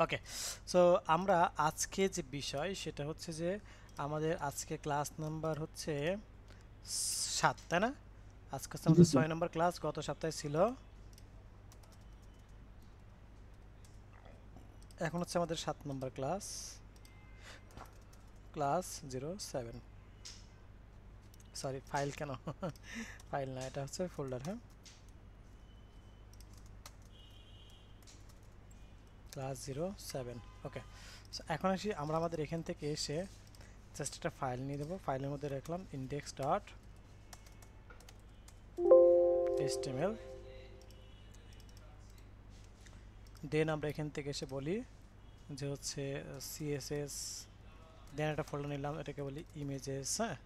ওকে, so আমরা আজকে যে বিষয় সেটা হচ্ছে যে আমাদের আজকে ক্লাস নাম্বার হচ্ছে 7, তাই না? আজকে হচ্ছে জি আমাদের স্যার। 6 নম্বর ক্লাস, গত সপ্তাহে ছিল, এখন হচ্ছে আমাদের 7 নম্বর ক্লাস, ক্লাস 07। সরি, ফাইল কেন? ফাইল না, এটা হচ্ছে ফোল্ডার। হ্যাঁ, ক্লাস 07। ওকে, সো এখন আসি আমরা আমাদের এখান থেকে এসে জাস্ট একটা ফাইল নিয়ে দেবো। ফাইলের মধ্যে রাখলাম ইন্ডেক্স ডট এইচটিএমএল। দেন আমরা এখান থেকে এসে বলি যে হচ্ছে সিএসএস, দেন একটা ফোল্ডার নিলাম, এটাকে বলি ইমেজেস। হ্যাঁ,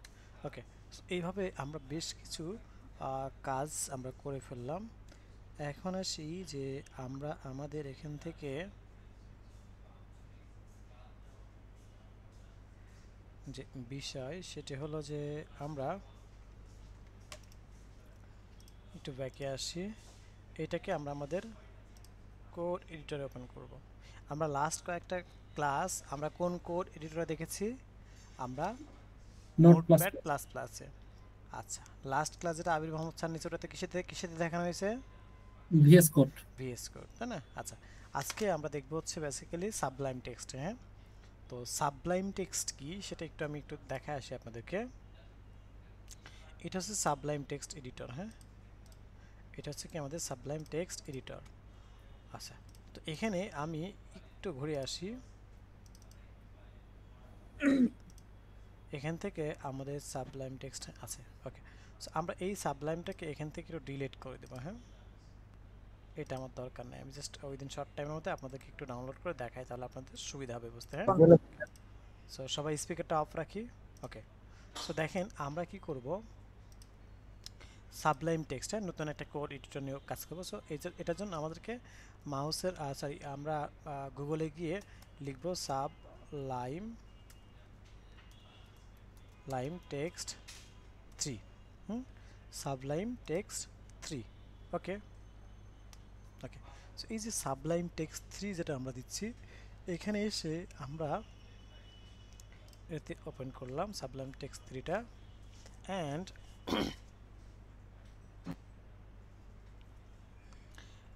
ওকে, এইভাবে আমরা বেশ কিছু কাজ আমরা করে ফেললাম। এখন আসি যে আমরা আমাদের এখান থেকে যে বিষয় সেটা হলো যে আমরা একটু ব্যাকে আসি, এটাকে আমরা আমাদের কোড এডিটরে ওপেন করব। আমরা লাস্ট কয়েকটা ক্লাস আমরা কোন কোড এডিটরে দেখেছি? আমরা note plus notepad plus. Plus প্লাসে। আচ্ছা, লাস্ট ক্লাস যেটা আবির মোহাম্মদ স্যার নিচে, ওটাতে কিসেতে কিসেতে দেখানো হয়েছে? VS code. ভিএস কোড, তাই না? আচ্ছা, আজকে আমরা দেখব হচ্ছে বেসিক্যালি সাবলাইম টেক্সট। হ্যাঁ, তো সাবলাইম টেক্সট কি সেটা আমি একটু দেখায় আসি আপনাদেরকে। এটা হচ্ছে সাবলাইম টেক্সট এডিটর। হ্যাঁ, এটা হচ্ছে কি আমাদের সাবলাইম টেক্সট এডিটর। আচ্ছা, তো এখানে আমি একটু ঘুরে আসি, এখান থেকে আমাদের সাবলাইম টেক্সট আছে। ওকে, সো আমরা এই সাবলাইমটাকে এখান থেকে একটু ডিলিট করে দেবো। হ্যাঁ, এটা আমার দরকার নেই, আমি জাস্ট ওই দিন শর্ট টাইমের মধ্যে আপনাদেরকে একটু ডাউনলোড করে দেখাই, তাহলে আপনাদের সুবিধা হবে বুঝতে। হ্যাঁ, সো সবাই স্পিকারটা অফ রাখি। ওকে, সো দেখেন আমরা কি করব, সাবলাইম টেক্সট, হ্যাঁ, নতুন একটা কোড এডিটর নিয়ে কাজ করবো। সো এটার জন্য আমাদেরকে মাউসের সরি আমরা গুগলে গিয়ে লিখবো সাবলাইম লাইম টেক্সট 3। হুম, সাবলাইম টেক্সট 3। ওকে, ওকে, সো এই যে সাবলাইম টেক্সট 3 যেটা আমরা দিচ্ছি, এখানে এসে আমরা এতে ওপেন করলাম সাবলাইম টেক্সট 3টা, অ্যান্ড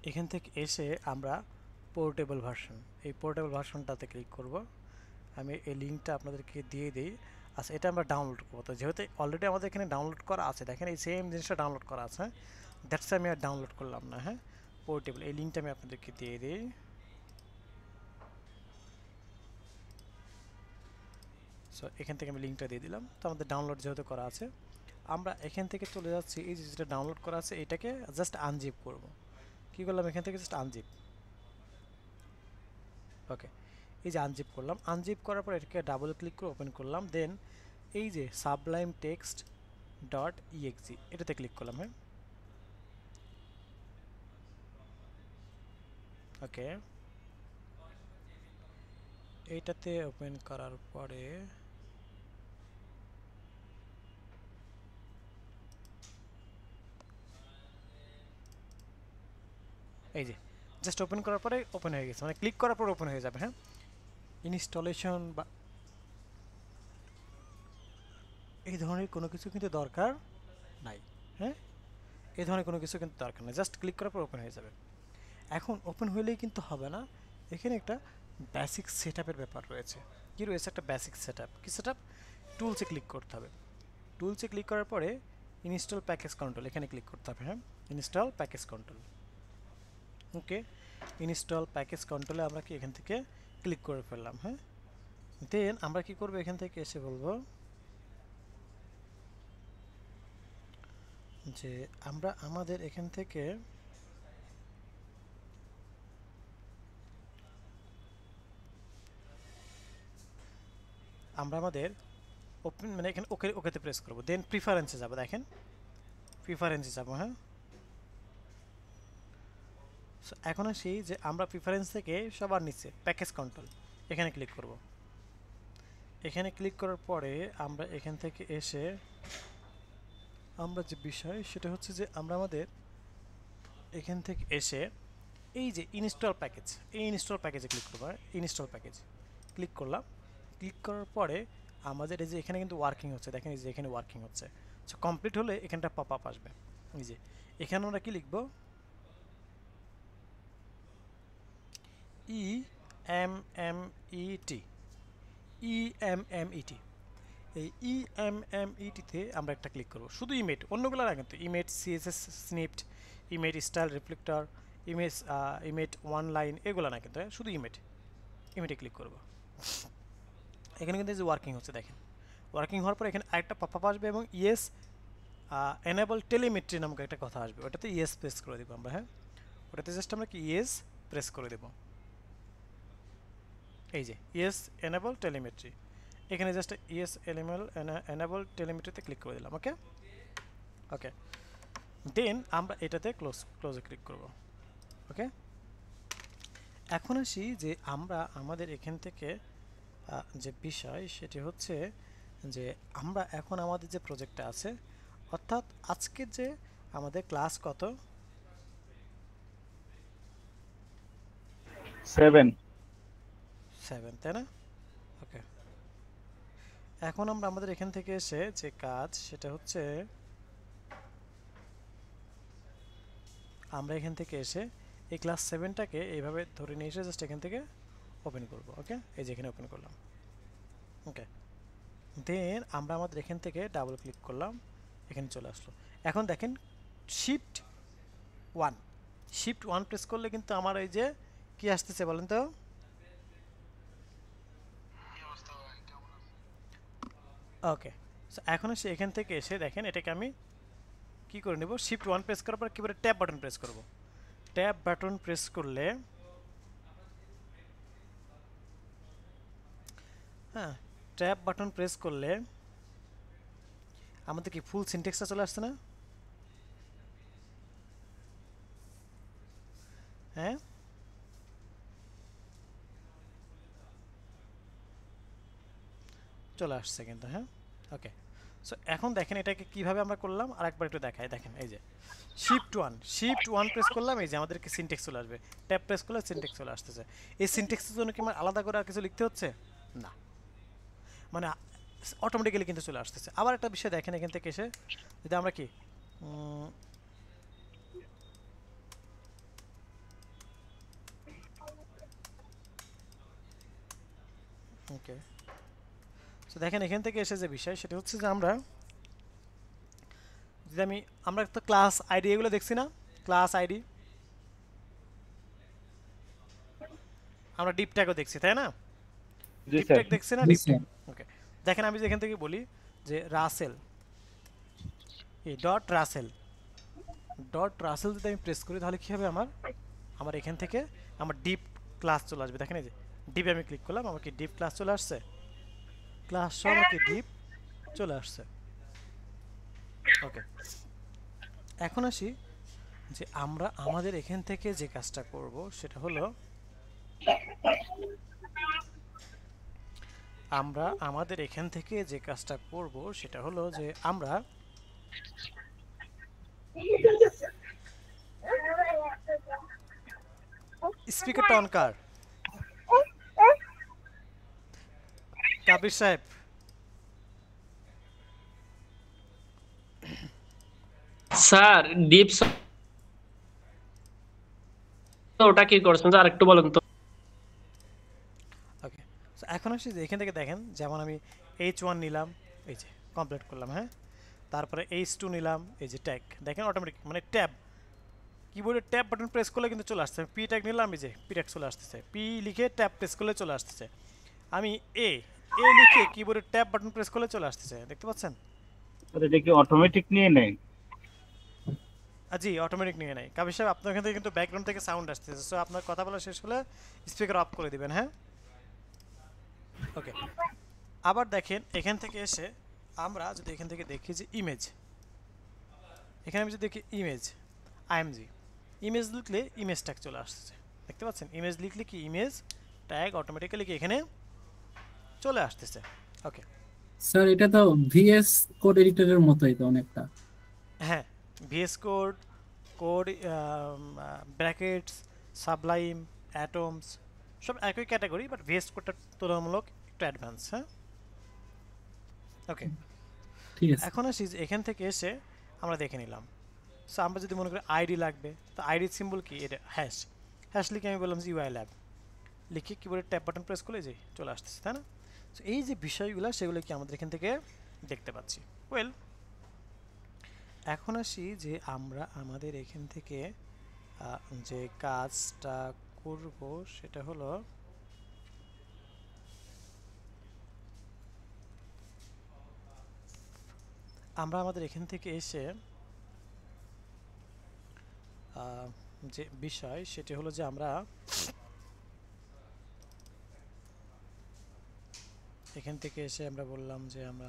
এখান থেকে এসে আমরা পোর্টেবল ভার্সন, এই পোর্টেবল ভার্সনটাতে ক্লিক করব। আমি এই লিঙ্কটা আপনাদেরকে দিয়ে দিই। আচ্ছা, এটা আমরা ডাউনলোড করবো, তো যেহেতু অলরেডি আমাদের এখানে ডাউনলোড করা আছে, দেখেন এই সেম জিনিসটা ডাউনলোড করা আছে। হ্যাঁ, দ্যাটস আমি আর ডাউনলোড করলাম না। হ্যাঁ, পোর্টেবল, এই লিঙ্কটা আমি আপনাদেরকে দিয়ে দিই। সো এখান থেকে আমি লিঙ্কটা দিয়ে দিলাম, তো আমাদের ডাউনলোড যেহেতু করা আছে, আমরা এখান থেকে চলে যাচ্ছি, এই যে যেটা ডাউনলোড করা আছে এটাকে জাস্ট আনজিপ করব। কী করলাম, এখান থেকে জাস্ট আনজিপ। ওকে, এই যে আনজিপ করলাম, আনজিপ করার পর এটাকে ডাবল ক্লিক করে ওপেন করলাম, দেন এই যে সাবলাইম টেক্সট ডট ইএক্সি এটাতে ক্লিক করলাম। হ্যাঁ, ওকে, এইটাতে ওপেন করার পরে এই যে জাস্ট ওপেন করার পরে ওপেন হয়ে গেছে, মানে ক্লিক করার পর ওপেন হয়ে যাবে। হ্যাঁ, ইনস্টলেশন বা এই ধরনের কোনো কিছু কিন্তু দরকার নাই। হ্যাঁ, এই ধরনের কোনো কিছু কিন্তু দরকার নেই, জাস্ট ক্লিক করার পর ওপেন হয়ে যাবে। এখন ওপেন হইলেই কিন্তু হবে না, এখানে একটা বেসিক সেট আপের ব্যাপার রয়েছে। কী রয়েছে? একটা বেসিক সেট আপ। কী সেট আপ? টুলসে ক্লিক করতে হবে। টুলসে ক্লিক করার পরে ইনস্টল প্যাকেজ কন্ট্রোল এখানে ক্লিক করতে হবে। হ্যাঁ, ইনস্টল প্যাকেজ কন্ট্রোল। ওকে, ইনস্টল প্যাকেজ কন্ট্রোলে আমরা কি এখান থেকে ক্লিক করে ফেললাম। হ্যাঁ, দেন আমরা কি করব, এখান থেকে এসে বলবো যে আমরা আমাদের এখান থেকে আমরা আমাদের ওপেন মানে এখানে ওকে ওকেতে প্রেস করবো, দেন প্রিফারেন্সে যাবো। দেখেন, প্রিফারেন্সে যাবো। হ্যাঁ, সো এখন আসি যে আমরা প্রিফারেন্স থেকে সবার নিচে প্যাকেজ কন্ট্রোল এখানে ক্লিক করব। এখানে ক্লিক করার পরে আমরা এখান থেকে এসে আমরা যে বিষয় সেটা হচ্ছে যে আমরা আমাদের এখান থেকে এসে এই যে ইনস্টল প্যাকেজ, এই ইনস্টল প্যাকেজে ক্লিক করবো। ইনস্টল প্যাকেজ ক্লিক করলাম। ক্লিক করার পরে আমাদের এই যে এখানে কিন্তু ওয়ার্কিং হচ্ছে, দেখেন এই যে এখানে ওয়ার্কিং হচ্ছে। সো কমপ্লিট হলে এখানটা পপ আপ আসবে। এই যে এখানে আমরা কি লিখবো, EMMET, EMMET। এই EMMET-তে আমরা একটা ক্লিক করব, শুধু ইমেজ, অন্যগুলো না কিন্তু। Image CSS snipped, image style reflector, image image one line, এগুলো না কিন্তু, শুধু ইমেজ। ইমেজে ক্লিক করব। এখানে কিন্তু এই যে ওয়ার্কিং হচ্ছে, দেখেন ওয়ার্কিং হওয়ার পর এখানে আরেকটা পপআপ আসবে এবং ইয়েস এনেবল টেলিমেট্রি নামক একটা কথা আসবে, ওটাতে ইয়েস প্রেস করে দেবো আমরা। হ্যাঁ, ওটাতে জাস্ট আমরা কি ইয়েস প্রেস করে দেবো। এই যে ইয়েস এনেবল টেলিমেট্রি, এখানে জাস্ট ইয়েস এনেবল টেলিমেট্রিতে ক্লিক করে দিলাম। ওকে ওকে, দেন আমরা এটাতে ক্লোজে ক্লিক করব। ওকে, এখন আসি যে আমরা আমাদের এখান থেকে যে বিষয় সেটি হচ্ছে যে আমরা এখন আমাদের যে প্রজেক্টটা আছে, অর্থাৎ আজকে যে আমাদের ক্লাস কত, 7 7, তাই না? ওকে, এখন আমরা আমাদের এখান থেকে এসে যে কাজ সেটা হচ্ছে আমরা এখান থেকে এসে এই ক্লাস 7টাকে এইভাবে ধরে নিয়ে এসে জাস্ট এখান থেকে ওপেন করব। ওকে, এই যে এখানে ওপেন করলাম। ওকে, দেন আমরা আমাদের এখান থেকে ডাবল ক্লিক করলাম, এখানে চলে আসলো। এখন দেখেন শিফট 1 প্রেস করলে কিন্তু আমার এই যে কি আসতেছে বলেন তো, ওকে। সো এখন এসে এখান থেকে এসে দেখেন এটাকে আমি কি করে নেব, শিফট 1 প্রেস করার পর কিভাবে ট্যাব বাটন প্রেস করব। ট্যাব বাটন প্রেস করলে, হ্যাঁ, ট্যাব বাটন প্রেস করলে আমাদের কি ফুল সিনট্যাক্সটা চলে আসছে না? হ্যাঁ, চলে আসছে কিন্তু। হ্যাঁ, ওকে। সো এখন দেখেন এটাকে কিভাবে আমরা করলাম আরেকবার একটু দেখাই। দেখেন এই যে শিফট 1 প্রেস করলাম, এই যে আমাদেরকে সিনট্যাক্স চলে আসবে। ট্যাব প্রেস করলে সিনট্যাক্স চলে আসতেছে। এই সিনট্যাক্সের জন্য কি আমার আলাদা করে আর কিছু লিখতে হচ্ছে না, মানে অটোমেটিক্যালি কিন্তু চলে আসতেছে। আবার একটা বিষয় দেখেন, এখান থেকে এসে যদি আমরা কি ওকে, সো দেখেন এখান থেকে এসে যে বিষয় সেটা হচ্ছে যে আমরা যদি আমরা তো ক্লাস আইডি এগুলো দেখছি না, ক্লাস আইডি আমরা ডিপ ট্যাগও দেখছি, তাই না? জি ডিপ স্যার। ট্যাগ দেখছি না, জি ডিপ ট্যাগ। স্যার। ওকে, দেখেন আমি যেখান থেকে বলি যে রাসেল, এই ডট রাসেল যদি আমি প্রেস করি তাহলে কি হবে, আমার এখান থেকে আমার ডিপ ক্লাস চলে আসবে। দেখেন এই যে ডিপে আমি ক্লিক করলাম, আমার কি ডিপ ক্লাস চলে আসছে, ক্লাস সহ আমার কি ডিপ চলে আসছে। ওকে, এখন আসি যে আমরা আমাদের এখান থেকে যে কাজটা করব সেটা হলো যে আমরা স্পিকারটা অন কর কাবির সাহেব। স্যার ডিপ ওটা কি করছেন স্যার একটু বলেন তো। ওকে, সো এখন আসি যে এখান থেকে দেখেন, যেমন আমি H1 নিলাম, এই যে কমপ্লিট করলাম। হ্যাঁ, তারপরে H2 নিলাম, এই যে ট্যাগ দেখেন অটোমেটিক, মানে ট্যাব কিবোর্ডে ট্যাব বাটন প্রেস করলে কিন্তু চলে আসছে। পি ট্যাগ নিলাম, এই যে পি ট্যাগ চলে আসতেছে, পি লিখে ট্যাব প্রেস করলে চলে আসতেছে। আমি এ লিখে কিবোর্ডে ট্যাব বাটন প্রেস করলে চলে আসতেছে, দেখতে পাচ্ছেন? স্যার এটা কি অটোমেটিক নিয়ে নেয়? জি, অটোমেটিক নিয়ে নেয়। কাবির সাহেব আপনার এখান থেকে কিন্তু ব্যাকগ্রাউন্ড থেকে সাউন্ড আসতেছে, সো আপনার কথা বলা শেষ হলে স্পিকার অফ করে দিবেন। হ্যাঁ, ওকে। আবার দেখেন এখান থেকে এসে আমরা যদি এখান থেকে দেখি যে ইমেজ, এখানে আমি যদি দেখি ইমেজ আইএমজি, ইমেজ লিখলে ইমেজ ট্যাগ চলে আসছে, দেখতে পাচ্ছেন? ইমেজ লিখলে কি ইমেজ ট্যাগ অটোমেটিক্যালি কি এখানে চলে আসতেছে। ওকে, স্যার এটা তো ভিএস কোড এডিটরের মতোই তো অনেকটা। হ্যাঁ, VS code, code brackets, sublime, atoms সব একই ক্যাটাগরি, বাট ভিএস কোডটা তুলনামূলক একটু অ্যাডভান্স। হ্যাঁ, ওকে। ঠিক আছে। এখন আসি যে এখান থেকে এসে আমরা দেখে নিলাম। সো আমরা যদি মনে করি আইডি লাগবে, তো আইডির সিম্বল কি? এটা হ্যাশ। হ্যাশ লিখে আমি বললাম যে ইউআই ল্যাব, লিখে কিবোর্ডের ট্যাব বাটন প্রেস করলে যে চলে আসতেছে, তাই না? সো এই যে বিষয়গুলো সেগুলো কি আমাদের এখান থেকে দেখতে পাচ্ছি। ওয়েল, এখন আসি যে আমরা আমাদের এখান থেকে যে কাজটা করব সেটা হলো আমরা আমাদের এখান থেকে এসে যে বিষয় সেটা হলো যে আমরা এখান থেকে এসে আমরা বললাম যে আমরা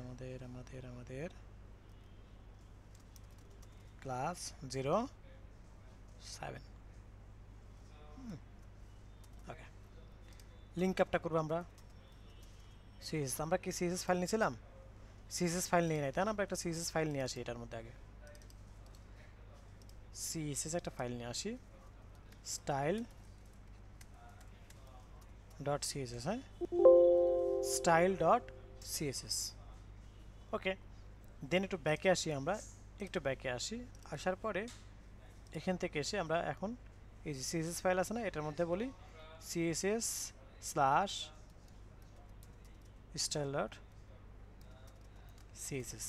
আমাদের ক্লাস 07, ওকে, লিঙ্ক আপটা করবো আমরা সিএসএস। আমরা কি সিএসএস ফাইল নিয়েছিলাম? সিএসএস ফাইল নিয়ে নাই, তাই না? আমরা একটা সিএসএস ফাইল নিয়ে আসি এটার মধ্যে। আগে সিএসএস একটা ফাইল নিয়ে আসি, স্টাইল ডট সিএসএস। হ্যাঁ, স্টাইল ডট সিএসএস, ওকে। দেন একটু ব্যাকে আসি, আমরা একটু ব্যাকে আসি। আসার পরে এখান থেকে এসে আমরা এখন এই যে সিএসএস ফাইল আছে না, এটার মধ্যে বলি CSS slash style dot CSS,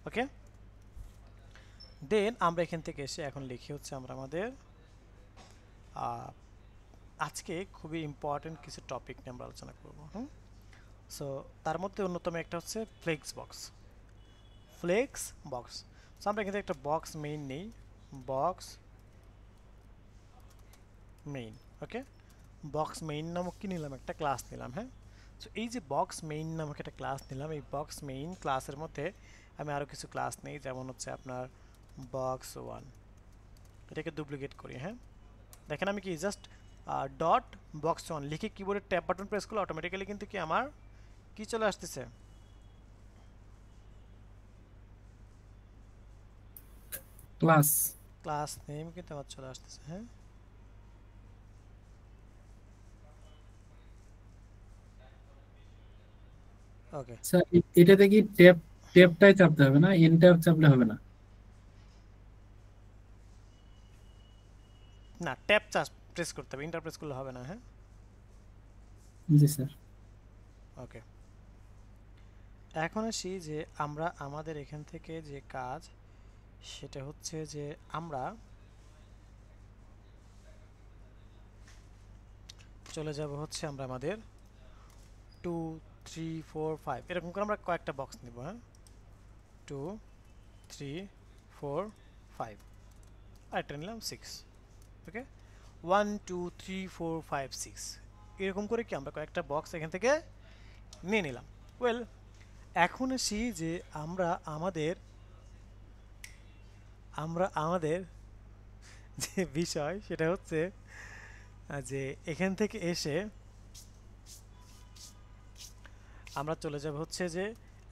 okay. Then আমরা এখান থেকে এসে এখন লিখি হচ্ছে আমরা আমাদের আজকে খুবই ইম্পর্টেন্ট কিছু টপিক নিয়ে আমরা আলোচনা করব। সো তার মধ্যে অন্যতম একটা হচ্ছে ফ্লেক্স বক্স। সো আমরা এখান থেকে একটা বক্স মেইন নেই, বক্স মেইন, ওকে। বক্স মেইন নামক কি নিলাম? একটা ক্লাস নিলাম। হ্যাঁ, সো এই যে বক্স মেইন নামক একটা ক্লাস নিলাম, এই বক্স মেইন ক্লাসের মধ্যে আমি আরও কিছু ক্লাস নেই, যেমন হচ্ছে আপনার বক্স 1, এটাকে ডুপ্লিকেট করি। হ্যাঁ, দেখেন আমি কি জাস্ট ডট বক্স 1 লিখে কিবোর্ডের ট্যাব বাটন প্রেস করলে অটোমেটিক্যালি কিন্তু কি আমার কি চলে আসতেছে? ক্লাস নেম কিন্তু আমার চলে আসতেছে। হ্যাঁ, ওকে। স্যার এটাতে কি ট্যাবটাই চাপতে হবে না, এন্টার চাপলে হবে না? না, ট্যাব প্রেস করতে হবে, ইন্টার প্রেস করলে হবে না। হ্যাঁ, জি স্যার। ওকে। এখন আসি যে আমরা আমাদের এখান থেকে যে কাজ সেটা হচ্ছে যে আমরা চলে যাব হচ্ছে আমরা আমাদের 2 3 4 5 এরকম করে আমরা কয়েকটা বক্স নিব। হ্যাঁ, 2 3 4 5 আর একটা নিলাম 6, ওকে। 1 2 3 4 5 6 এরকম করে কি আমরা কয়েকটা বক্স এখান থেকে নিয়ে নিলাম। ওয়েল, এখন আসি যে আমরা আমাদের যে বিষয় সেটা হচ্ছে যে এখান থেকে এসে আমরা চলে যাব হচ্ছে যে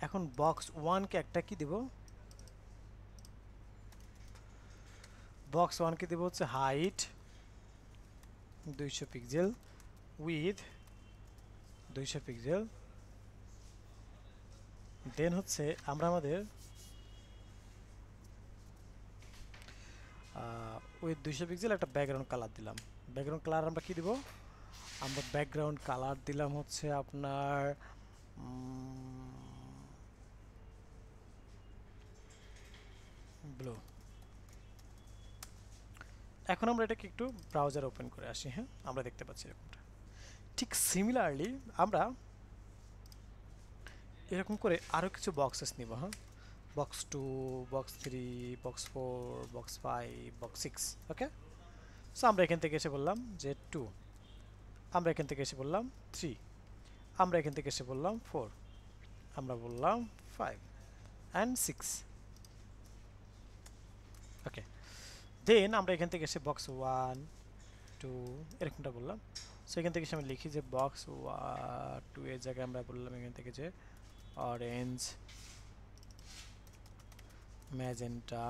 এখন বক্স 1 কে একটা কি দিব? বক্স 1 কে দিব হচ্ছে হাইট 200 পিক্সেল, উইথ 200 পিক্সেল। দেন হচ্ছে আমরা আমাদের উইথ 200 পিক্সেল একটা ব্যাকগ্রাউন্ড কালার দিলাম। ব্যাকগ্রাউন্ড কালার আমরা কি দিব? আমরা ব্যাকগ্রাউন্ড কালার দিলাম হচ্ছে আপনার ব্লু। এখন আমরা এটাকে একটু ব্রাউজার ওপেন করে আসি। হ্যাঁ, আমরা দেখতে পাচ্ছি এরকমটা। ঠিক সিমিলারলি আমরা এরকম করে আরও কিছু বক্সেস নিব। হ্যাঁ, box 2, box 3, box 4, box 5, box 6, ওকে। সো আমরা এখান থেকে এসে বললাম যে 2, আমরা এখান থেকে এসে বললাম 3, আমরা এখান থেকে এসে বললাম 4, আমরা বললাম 5 অ্যান্ড 6, ওকে। দেন আমরা এখান থেকে এসে বক্স 1 2 এরকমটা বললাম। সো এখান থেকে এসে আমি লিখি যে বক্স 2 এর জায়গায় আমরা বললাম এখান থেকে যে অরেঞ্জ, ম্যাজেন্টা,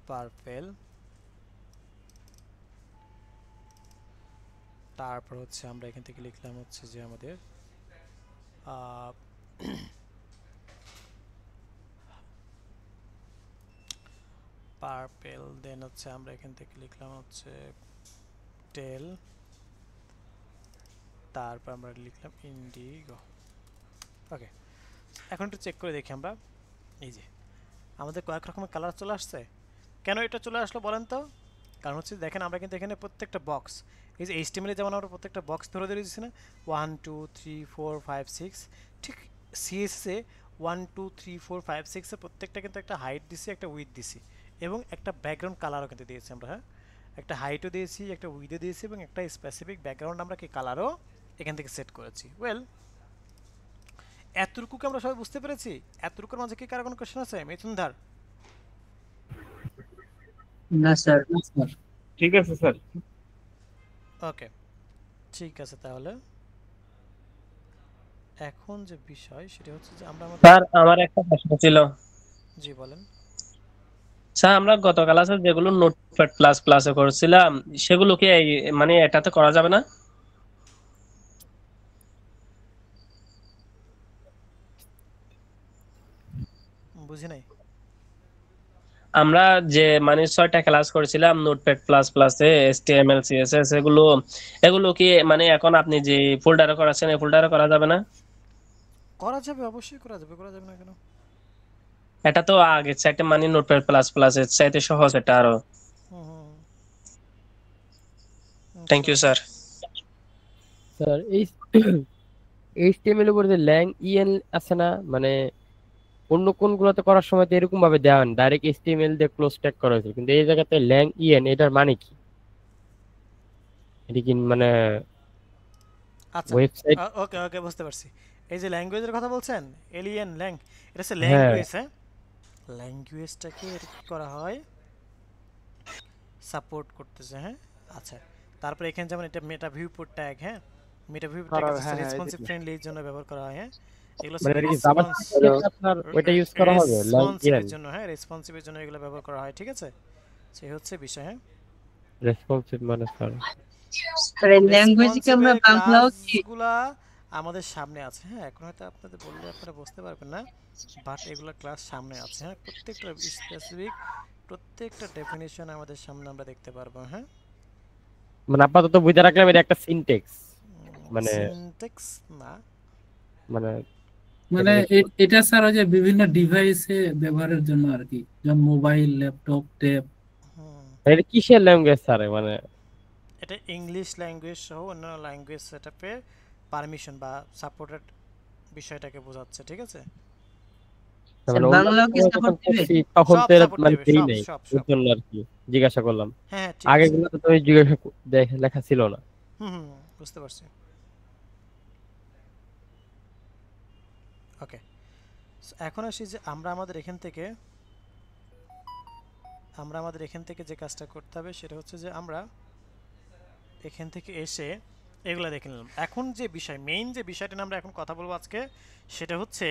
পার্পেল, তারপর হচ্ছে আমরা এখান থেকে লিখলাম হচ্ছে যে আমাদের পার্পেল, দেন হচ্ছে আমরা এখান থেকে লিখলাম হচ্ছে টেল, তারপর আমরা লিখলাম ইন্ডিগো। ওকে, এখন একটু চেক করে দেখি আমরা। এই যে আমাদের কয়েক রকমের কালার চলে আসছে। কেন এটা চলে আসলো বলেন তো? কারণ হচ্ছে দেখেন আমরা কিন্তু এখানে প্রত্যেকটা বক্স, এই যে HTML যেমন আমরা প্রত্যেকটা বক্স ধরে ধরে দিচ্ছি না, 1 2 3 4 5 6, ঠিক CSS এ 1 2 3 4 5 6 এ প্রত্যেকটা কিন্তু একটা হাইট দিছি, একটা উইথ দিছি এবং একটা ব্যাকগ্রাউন্ড কালারও কিন্তু দিয়েছি আমরা। হ্যাঁ, একটা হাইটও দিয়েছি, একটা উইথও দিয়েছি এবং একটা স্পেসিফিক ব্যাকগ্রাউন্ড আমরা কি কালারও এখান থেকে সেট করেছি। ওয়েল, এতটুকু কি আমরা সবাই বুঝতে পেরেছি? এতটুকুর মাঝে কি কারো কোনো কোশ্চেন আছে? মিথুনধার? না স্যার। না স্যার। ঠিক আছে স্যার। ওকে, ঠিক আছে। তাহলে এখন যে বিষয় সেটা হচ্ছে যে আমরা আমাদের, স্যার আমার একটা প্রশ্ন ছিল। জি বলেন। স্যার আমরা গত ক্লাসে যেগুলো নোটপ্যাড প্লাস প্লাসে করেছিলাম সেগুলো কি মানে এটাতে করা যাবে না? বুঝি নাই। আমরা যে মানে 6টা ক্লাস করেছিলাম নোটপ্যাড প্লাস প্লাসে HTML CSS এগুলো, এগুলো কি মানে এখন আপনি যে ফোল্ডারে করাচ্ছেন এই ফোল্ডারে করা যাবে না? করা যাবে, অবশ্যই করা যাবে, করা যাবে না কেন? এটা তো আগের চাইতে মানে নোটপ্যাড প্লাস প্লাস এর চাইতে সহজ এটা আরো। হুম হুম, থ্যাংক ইউ স্যার। স্যার এই এইচটিএমএল এর উপরে যে ল্যাং ইএন আছে না, মানে অন্য কোনগুলোতে করার সময় তো এরকম ভাবে দেওয়া হয় ডাইরেক্ট এইচটিএমএল দিয়ে ক্লোজ ট্যাগ করা হয়েছে, কিন্তু এই জায়গাতে ল্যাং ইএন এটার মানে কি? এটা কি মানে আচ্ছা, ওয়েবসাইট? ওকে ওকে, বুঝতে পারছি। এই যে ল্যাঙ্গুয়েজের কথা বলছেন, এলিয়েন ল্যাং, এটা হচ্ছে হ্যাঁ ল্যাঙ্গুয়েজ। হ্যাঁ, ল্যাঙ্গুয়েজটাকে কি করা হয়, সাপোর্ট করতেছে। হ্যাঁ, আচ্ছা। তারপরে এখানে যেমন এটা মেটা ভিউপোর্ট ট্যাগ, হ্যাঁ, মেটা ভিউপোর্ট ট্যাগ হচ্ছে রেসপন্সিভ ফ্রেন্ডলি এর জন্য ব্যবহার করা হয়। হ্যাঁ, এগুলো হচ্ছে মানে এটা কি রেসপন্স, জাভাস্ক্রিপ্ট আপনার ওইটা ইউজ করা হবে ল্যাং রেসপন্সিভের ইএন? জন্য। হ্যাঁ, রেসপন্সিভের জন্য এগুলো ব্যবহার করা হয়, ঠিক আছে? সেই হচ্ছে বিষয়। হ্যাঁ, রেসপন্সিভ মানে স্যার স্যার এই ল্যাঙ্গুয়েজ কি আমরা রেসপন্সিভের বাংলাও কি? ক্লাসগুলা আমাদের সামনে আছে। হ্যাঁ, এখন হয়তো আপনাদের বললে আপনারা বুঝতে পারবেন না, বাট এগুলা ক্লাস সামনে আছে। হ্যাঁ, প্রত্যেকটা স্পেসিফিক, প্রত্যেকটা ডেফিনিশন আমাদের সামনে আমরা দেখতে পারবো। হ্যাঁ, মানে আপাতত বুঝে রাখলাম এটা একটা সিনট্যাক্স, মানে সিনট্যাক্স না, মানে মানে এটা স্যার ওই যে বিভিন্ন ডিভাইসে ব্যবহারের জন্য আর কি, যেমন মোবাইল, ল্যাপটপ, ট্যাব। হুম, এটা কিসের ল্যাঙ্গুয়েজ স্যার? মানে এটা ইংলিশ ল্যাঙ্গুয়েজ সহ অন্যান্য ল্যাঙ্গুয়েজ সেটআপে পারমিশন বা সাপোর্টেড বিষয়টাকে বোঝাচ্ছে, ঠিক আছে? স্যার মানে অন্য বাংলাও কি সময় সাপোর্ট যখন দিবে? করছি তখন সব তো এর সাপোর্ট মানে দেবে, দেই সব নাই, সব ওই সব। জন্য আর কি জিজ্ঞাসা করলাম। হ্যাঁ হ্যাঁ, ঠিক আছে। আগেরগুলো তো ওই জিজ্ঞাসা লেখা ছিল না। হুম হুম, বুঝতে পারছি। ওকে, এখন আসি যে আমরা আমাদের এখান থেকে যে কাজটা করতে হবে সেটা হচ্ছে যে আমরা এখান থেকে এসে এগুলা দেখে নিলাম। এখন যে বিষয়, মেইন যে বিষয়টা নিয়ে আমরা এখন কথা বলবো আজকে, সেটা হচ্ছে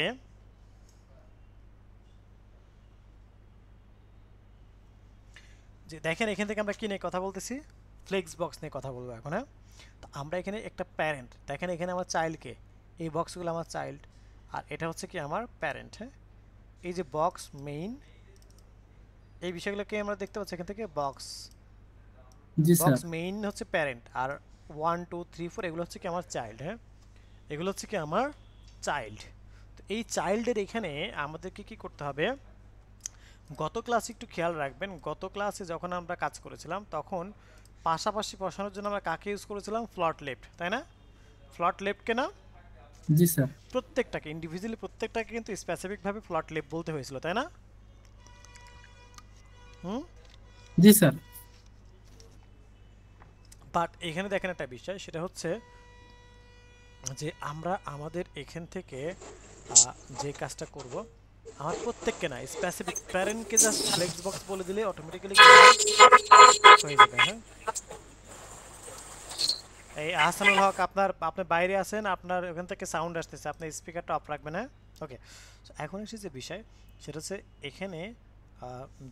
যে দেখেন এখান থেকে আমরা কি নিয়ে কথা বলতেছি, ফ্লেক্স বক্স নিয়ে কথা বলবো এখন। হ্যাঁ, তো আমরা এখানে একটা প্যারেন্ট, দেখেন এখানে আমার চাইল্ডকে, এই বক্সগুলো আমার চাইল্ড, আর এটা হচ্ছে কি আমার প্যারেন্ট। হ্যাঁ, এই যে বক্স মেইন, এই বিষয়গুলোকে আমরা দেখতে পাচ্ছি এখান থেকে। বক্স জি স্যার। বক্স মেইন হচ্ছে প্যারেন্ট, আর 1 2 3 4 এগুলো হচ্ছে কি আমার চাইল্ড। হ্যাঁ, এগুলো হচ্ছে কি আমার চাইল্ড। তো এই চাইল্ডের এখানে আমাদেরকে কি করতে হবে, গত ক্লাসে একটু খেয়াল রাখবেন, গত ক্লাসে যখন আমরা কাজ করেছিলাম তখন পাশাপাশি বসানোর জন্য আমরা কাকে ইউজ করেছিলাম, ফ্লট লেফট, তাই না? ফ্লট লেফটকে না, জি স্যার। প্রত্যেকটাকে ইন্ডিভিজুয়ালি প্রত্যেকটাকে কিন্তু স্পেসিফিকভাবে ফ্লট লেফট বলতে হয়েছিল, তাই না? হুম, জি স্যার। বাট এখানে দেখেন একটা বিষয়, সেটা হচ্ছে যে আমরা আমাদের এখান থেকে যে কাজটা করব, আমার প্রত্যেককে না, স্পেসিফিক প্যারেন্টকে জাস্ট ফ্লেক্স বক্স বলে দিলে অটোমেটিক্যালি হয়ে যাবে। হ্যাঁ, এই আহসানুল হক, আপনি বাইরে আছেন, আপনার ওখান থেকে সাউন্ড আসতেছে, আপনি স্পিকারটা অফ রাখবেন। হ্যাঁ, ওকে। এখন এসে যে বিষয় সেটা হচ্ছে এখানে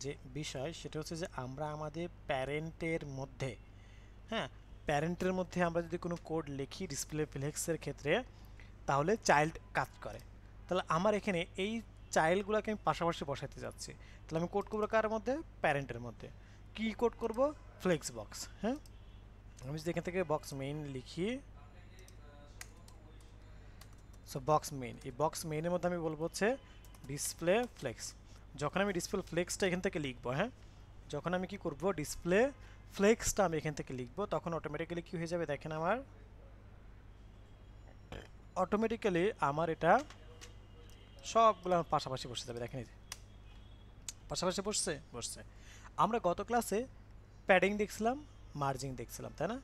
যে বিষয় সেটা হচ্ছে যে আমরা আমাদের প্যারেন্টের মধ্যে, হ্যাঁ, প্যারেন্টের মধ্যে আমরা যদি কোনো কোড লিখি ডিসপ্লে ফ্লেক্সের ক্ষেত্রে, তাহলে চাইল্ড কাজ করে। তাহলে আমার এখানে এই চাইল্ডগুলোকে আমি পাশাপাশি বসাতে যাচ্ছি। তাহলে আমি কোড করবো কার মধ্যে? প্যারেন্টের মধ্যে। কি কোড করব? Flex box. হ্যাঁ, আমি যদি এখান থেকে বক্স মেইন লিখি, সো বক্স মেইন, এই বক্স মেইনের মধ্যে আমি বলবো হচ্ছে ডিসপ্লে ফ্লেক্স। যখন আমি ডিসপ্লে ফ্লেক্সটা এখান থেকে লিখবো, হ্যাঁ, যখন আমি কি করব ডিসপ্লে ফ্লেক্সটা আমি এখান থেকে লিখবো, তখন অটোমেটিক্যালি কি হয়ে যাবে দেখেন, আমার অটোমেটিক্যালি আমার এটা সবগুলো আমার পাশাপাশি বসে যাবে। দেখেন এই যে পাশাপাশি বসছে। আমরা গত ক্লাসে প্যাডিং দেখছিলাম, মার্জিন দেখছিলাম, তাই না?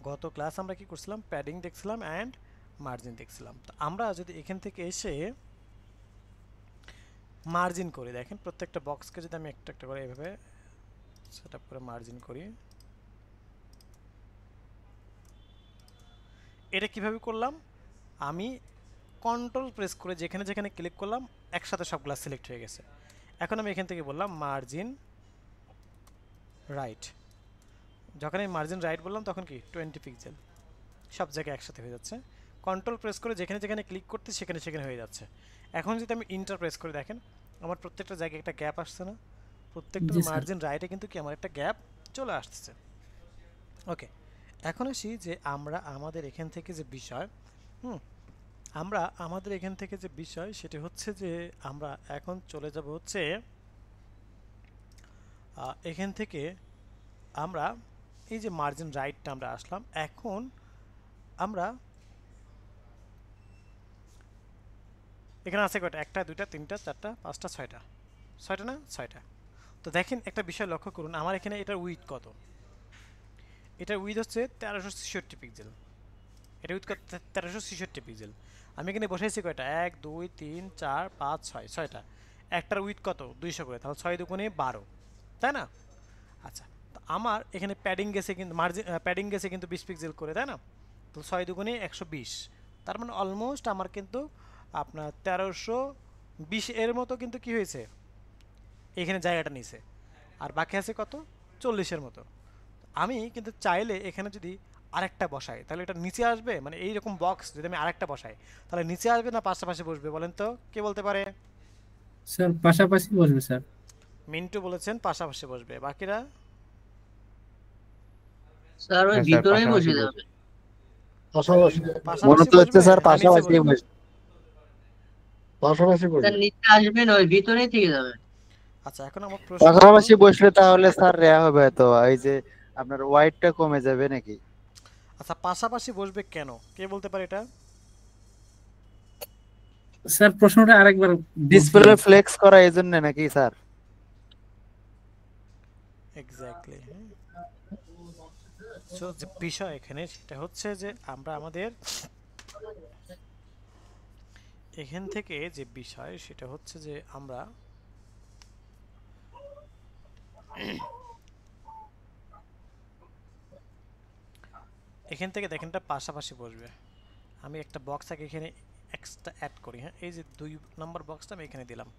গত ক্লাস আমরা কি করছিলাম? প্যাডিং দেখছিলাম অ্যান্ড মার্জিন দেখছিলাম। তো আমরা যদি এখান থেকে এসে মার্জিন করি, দেখেন প্রত্যেকটা বক্সকে যদি আমি একটা একটা করে এভাবে সেট আপ করে মার্জিন করি, এটা কিভাবে করলাম? আমি কন্ট্রোল প্রেস করে যেখানে যেখানে ক্লিক করলাম একসাথে সবগুলো সিলেক্ট হয়ে গেছে। এখন আমি এখান থেকে বললাম মার্জিন রাইট। যখন আমি মার্জিন রাইট বললাম তখন কি 20 পিক্সেল সব জায়গায় একসাথে হয়ে যাচ্ছে। কন্ট্রোল প্রেস করে যেখানে যেখানে ক্লিক করতে সেখানে সেখানে হয়ে যাচ্ছে। এখন যদি আমি ইন্টার প্রেস করে দেখেন আমার প্রত্যেকটা জায়গায় একটা গ্যাপ আসছে না? প্রত্যেকটা জি স্যার। মার্জিন রাইটে কিন্তু কি আমার একটা গ্যাপ চলে আসছে। ওকে, এখন আসি যে আমরা আমাদের এখান থেকে যে বিষয়, আমরা আমাদের এখান থেকে যে বিষয় সেটা হচ্ছে যে আমরা এখন চলে যাব হচ্ছে এখান থেকে আমরা এই যে মার্জিন রাইটটা আমরা আসলাম। এখন আমরা এখানে আছে কয়টা? একটা, দুইটা, তিনটা, চারটা, পাঁচটা, ছয়টা। ছয়টা না? ছয়টা। তো দেখেন একটা বিষয় লক্ষ্য করুন, আমার এখানে এটার উইথ কত? এটার উইথ হচ্ছে 1366 পিক্সেল। এটা উইথ কত? 1366 পিক্সেল। আমি এখানে বসাইছি কয়টা? 1 2 3 4 5 6, ছয়টা। একটার উইথ কত? 200 করে, তাহলে 6 দুগুণে 12, তাই না? আচ্ছা, তো আমার এখানে প্যাডিং গেছে কিন্তু মার্জিন প্যাডিং গেছে কিন্তু 20 পিক্সেল করে, তাই না? তো 6 দুগুণে 120, তার মানে অলমোস্ট আমার কিন্তু আপনার 1320 এর মতো কিন্তু কি হয়েছে এখানে জায়গাটা নিছে। আর বাকি আছে কত? 40-এর মতো। আমি কিন্তু চাইলে এখানে যদি আরেকটা বসাই তাহলে এটা নিচে আসবে, মানে এইরকম বক্স যদি আমি আরেকটা বসাই তাহলে নিচে আসবে না পাশাপাশি বসবে বলেন তো? কে বলতে পারে? স্যার পাশাপাশি বসবে স্যার। মিন্টু বলেছেন পাশাপাশি বসবে, বাকিরা? স্যার ওই হ্যাঁ স্যার, ভিতরেই পাশাপাশি বসে বসবে। যাবে। পাশাপাশি মনে তো হচ্ছে বসবে স্যার না নিচে পাশাপাশি বসবে? বসবে। পাশাপাশি স্যার বসবে। নিচে আসবেন, ওই ভিতরেই থেকে যাবে। আচ্ছা, এখন আমার প্রশ্ন হলো, পাশাপাশি বসলে তাহলে স্যার রেয়া হবে তো, এই যে আপনার ওয়াইডটা কমে যাবে নাকি? আচ্ছা পাশাপাশি বসবে কেন? কে বলতে পারে এটা? স্যার প্রশ্নটা আরেকবার ডিসপ্লে ফ্লেক্স করা এই জন্য নাকি স্যার? এক্স্যাক্টলি। সো যে বিষয় এখানে সেটা হচ্ছে যে আমরা আমাদের এখান থেকে যে বিষয় সেটা হচ্ছে যে আমরা এখান থেকে দেখেন এটা পাশাপাশি বসবে। আমি একটা বক্স আগে এখানে এক্সট্রা অ্যাড করি, হ্যাঁ, এই যে 2 নম্বর বক্সটা আমি এখানে দিলাম।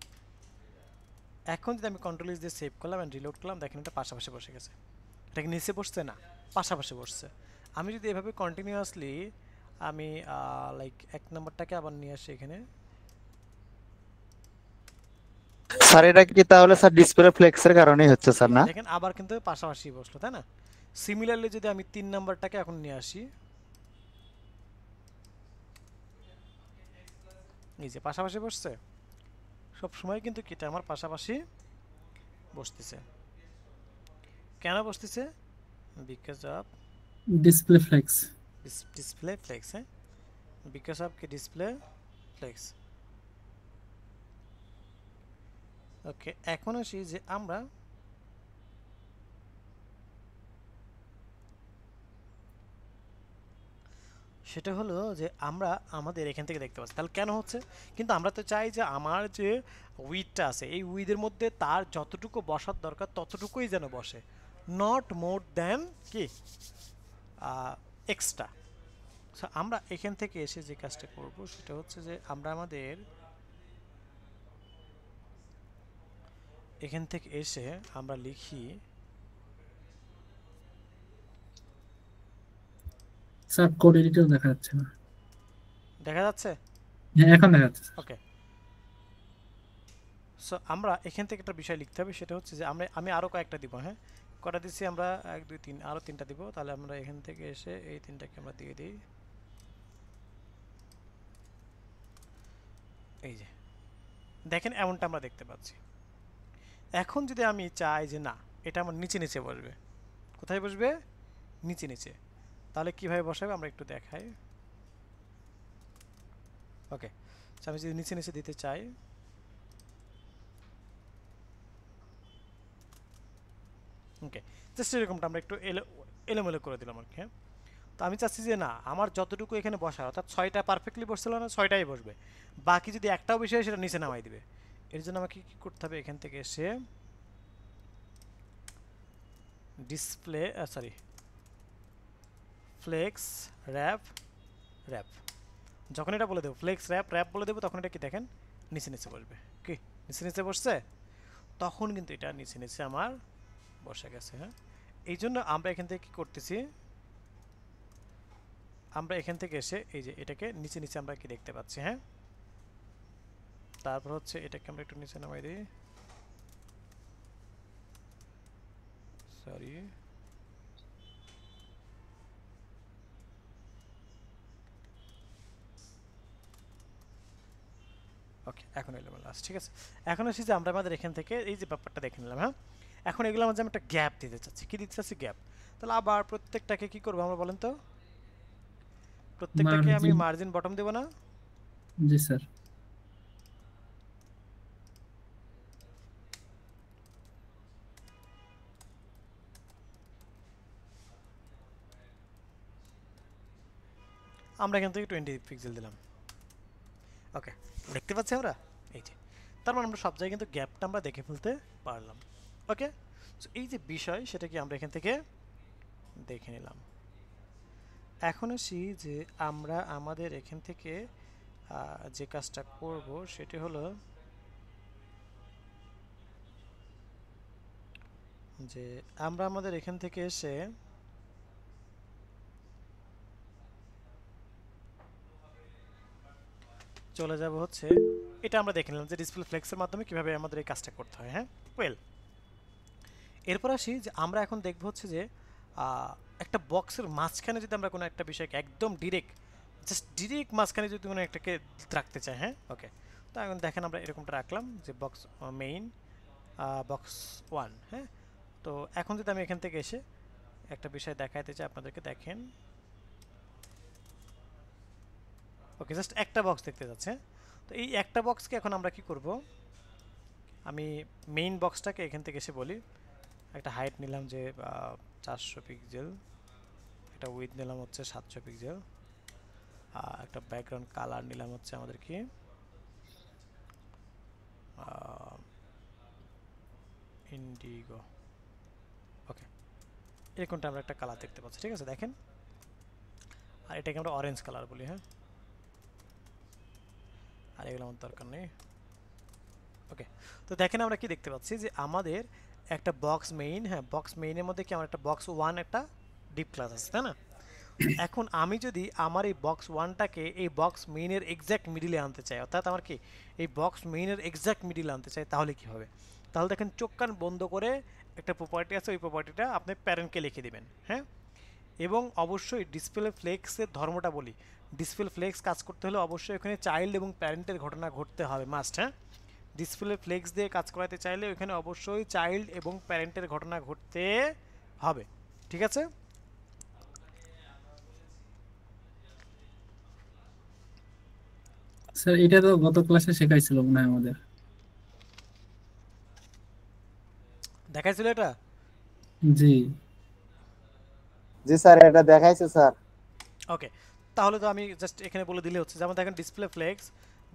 এখন যদি আমি কন্ট্রোল দিয়ে সেভ করলাম এন্ড রিলোড করলাম, দেখেন এটা পাশাপাশি বসে গেছে। এটা কি নিচে বসছে? না, পাশাপাশি বসছে। আমি যদি এভাবে কন্টিনিউয়াসলি আমি লাইক 1 নম্বরটাকে আবার নিয়ে আসি এখানে, স্যার এটা কি তাহলে স্যার ডিসপ্লে ফ্লেক্সের কারণেই হচ্ছে স্যার না? দেখেন আবার কিন্তু পাশাপাশি বসলো, তাই না? সিমিলারলি যদি আমি 3 নাম্বারটাকে এখন নিয়ে আসি, এই যে পাশাপাশি বসছে, সব সময় কিন্তু কিটা আমার পাশাপাশি বসতেছে। কেন বসতেছে? Because of display flex. Display flex. হ্যাঁ, বিকজ অফ কি ডিসপ্লে ফ্লেক্স। ওকে, এখন আসি যে আমরা সেটা হলো যে আমরা আমাদের এখান থেকে দেখতে পাচ্ছি তাহলে কেন হচ্ছে, কিন্তু আমরা তো চাই যে আমার যে উইথটা আছে এই উইথের মধ্যে তার যতটুকু বসার দরকার ততটুকুই যেন বসে, নট মোর দ্যান কি এক্সট্রা। সো আমরা এখান থেকে এসে যে কাজটা করব সেটা হচ্ছে যে আমরা আমাদের এখান থেকে এসে আমরা লিখি স্যার কোড এডিটর দেখা যাচ্ছে না। দেখা যাচ্ছে হ্যাঁ এখন দেখা যাচ্ছে। ওকে সো আমরা এখান থেকে একটা বিষয় লিখতে হবে, সেটা হচ্ছে যে আমি আরো কয়েকটা দিব। হ্যাঁ কটা দিচ্ছি আমরা 1 2 3 আরো 3টা দিব। তাহলে আমরা এখান থেকে এসে এই 3টাকে আমরা দিয়ে দিই। এই যে দেখেন এমনটা আমরা দেখতে পাচ্ছি। এখন যদি আমি চাই যে না এটা আমার নিচে নিচে বসবে, কোথায় বসবে? নিচে নিচে, তাহলে কিভাবে বসাবে আমরা একটু দেখাই। ওকে আমি যদি নিচে নিচে দিতে চাই, ওকে জাস্ট এরকমটা আমরা একটু এলোমেলো করে দিলাম আর কি। হ্যাঁ তো আমি চাচ্ছি যে না আমার যতটুকু এখানে বসার, অর্থাৎ 6টা পারফেক্টলি বসছিল না, 6টাই বসবে, বাকি যদি একটাও বেশি হয় সেটা নিচে নামাই দিবে। এর জন্য আমাকে কি করতে হবে? এখান থেকে এসে ডিসপ্লে ফ্লেক্স র্যাপ র্যাপ, যখন এটা বলে দেবো ফ্লেক্স র্যাপ র্যাপ বলে দেবো, তখন এটা কি দেখেন নিচে নিচে বসবে। কি নিচে নিচে বসছে? তখন কিন্তু এটা নিচে নিচে আমার বসে গেছে। হ্যাঁ এই জন্য আমরা এখান থেকে কি করতেছি, আমরা এখান থেকে এসে এই যে এটাকে নিচে নিচে আমরা কি দেখতে পাচ্ছি। হ্যাঁ তারপর হচ্ছে এটাকে আমরা একটু নিচে নামাই দিই, সরি ওকে এখন এলো লাস্ট। ঠিক আছে এখন আসি যে আমরা আমাদের এখান থেকে এই যে ব্যাপারটা দেখে নিলাম। হ্যাঁ এখন এগুলো মাঝে আমি একটা গ্যাপ দিতে চাচ্ছি। কি দিতে চাচ্ছি? গ্যাপ। তাহলে আবার প্রত্যেকটাকে কি করবো আমরা বলেন তো? প্রত্যেকটাকে আমি মার্জিন। মার্জিন বটম দেব না? জি স্যার। আমরা এখান থেকে 20 পিক্সেল দিলাম। ওকে দেখতে পাচ্ছি আমরা এই যে, তার মানে আমরা সব জায়গায় কিন্তু গ্যাপটা আমরা দেখে ফেলতে পারলাম। ওকে সো এই যে বিষয় সেটা কি আমরা এখান থেকে দেখে নিলাম। এখন আসি যে আমরা আমাদের এখান থেকে যে কাজটা করব সেটি হলো যে আমরা আমাদের এখান থেকে এসে চলে যাব হচ্ছে, এটা আমরা দেখে নিলাম যে ডিসপ্লে ফ্লেক্সের মাধ্যমে কিভাবে আমাদের এই কাজটা করতে হয়। হ্যাঁ ওয়েল এরপর আসি যে আমরা এখন দেখব হচ্ছে যে একটা বক্সের মাঝখানে যদি আমরা কোনো একটা বিষয়কে একদম জাস্ট ডিরেক্ট মাঝখানে যদি কোনো একটাকে রাখতে চাই। হ্যাঁ ওকে তো এখন দেখেন আমরা এরকমটা রাখলাম যে বক্স মেইন বক্স 1। হ্যাঁ তো এখন যদি আমি এখান থেকে এসে একটা বিষয় দেখাইতে চাই আপনাদেরকে, দেখেন ওকে জাস্ট একটা বক্স দেখতে যাচ্ছে। তো এই একটা বক্সকে এখন আমরা কি করব, আমি মেইন বক্সটাকে এখান থেকে এসে বলি একটা হাইট নিলাম যে 400 পিক্সেল, একটা উইডথ নিলাম হচ্ছে 700 পিক্সেল, একটা ব্যাকগ্রাউন্ড কালার নিলাম হচ্ছে আমাদের কি ইন্ডিগো। ওকে এরকমটা আমরা একটা কালার দেখতে পাচ্ছি। ঠিক আছে দেখেন, আর এটাকে আমরা অরেঞ্জ কালার বলি। হ্যাঁ আর এগুলো আমার দরকার নেই। ওকে তো দেখেন আমরা কি দেখতে পাচ্ছি যে আমাদের একটা বক্স মেইন, হ্যাঁ বক্স মেইনের মধ্যে কি আমার একটা বক্স 1 একটা ডিপ ক্লাস আছে, তাই না? এখন আমি যদি আমার এই বক্স 1টাকে এই বক্স মেইনের এক্স্যাক্ট মিডিলে আনতে চাই, অর্থাৎ আমার কি এই বক্স মেইনের এক্স্যাক্ট মিডিলে আনতে চাই, তাহলে কি হবে? তাহলে দেখেন চোখ কান বন্ধ করে একটা প্রপার্টি আছে, ওই প্রপার্টিটা আপনি প্যারেন্টকে লিখে দিবেন। হ্যাঁ এবং অবশ্যই ডিসপ্লে ফ্লেক্সের ধর্মটা বলি, ডিসপ্লে ফ্লেক্স কাজ করতে হলে অবশ্যই ওখানে চাইল্ড এবং প্যারেন্টের ঘটনা ঘটতে হবে মাস্ট। হ্যাঁ ডিসপ্লে ফ্লেক্স দিয়ে কাজ করাতে চাইলে ওখানে অবশ্যই চাইল্ড এবং প্যারেন্টের ঘটনা ঘটতে হবে। ঠিক আছে স্যার এটা তো গত ক্লাসে শেখাইছিল মনে হয় আমাদের। দেখাইছিল এটা? জি জি স্যার এটা দেখাইছে স্যার। ওকে তাহলে তো আমি জাস্ট এখানে বলে দিলে হচ্ছে, যেমন দেখেন display flex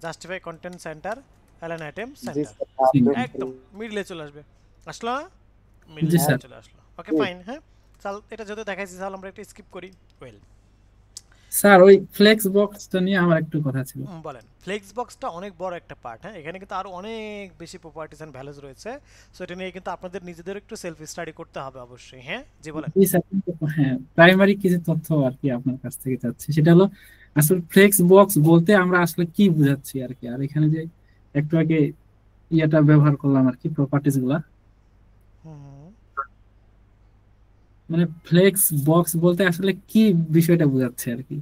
justify content center align item জি সেন্টার, স্যার একদম মিডলে চলে আসবে। আসলো না? জি মিডলে স্যার। চলে আসলো। Okay fine. হ্যাঁ তাহলে এটা যদি দেখাইছি তাহলে আমরা একটা স্কিপ করি। ওয়েল স্যার ওই ফ্লেক্স বক্সটা নিয়ে আমার একটু কথা ছিল। বলেন। ফ্লেক্স বক্সটা অনেক বড় একটা পার্ট, হ্যাঁ, এখানে কিন্তু আরো অনেক বেশি প্রপার্টিজ এন্ড ভ্যালুজ রয়েছে। সো এটা নিয়ে কিন্তু আপনাদের নিজেদের একটু সেলফ স্টাডি করতে হবে অবশ্যই। হ্যাঁ, জি বলেন। জি স্যার, কিন্তু হ্যাঁ প্রাইমারি কিছু তথ্য আর কি আপনার কাছ থেকে চাচ্ছি, সেটা হলো আসলে ফ্লেক্স বক্স বলতে আমরা আসলে কি বুঝাচ্ছি আর কি, আর এখানে যে একটু আগে ইয়েটা ব্যবহার করলাম আর কি প্রপার্টিজ গুলা, হুম হুম, মানে ফ্লেক্স বক্স বলতে আসলে কি বিষয়টা বোঝাচ্ছে আর কি।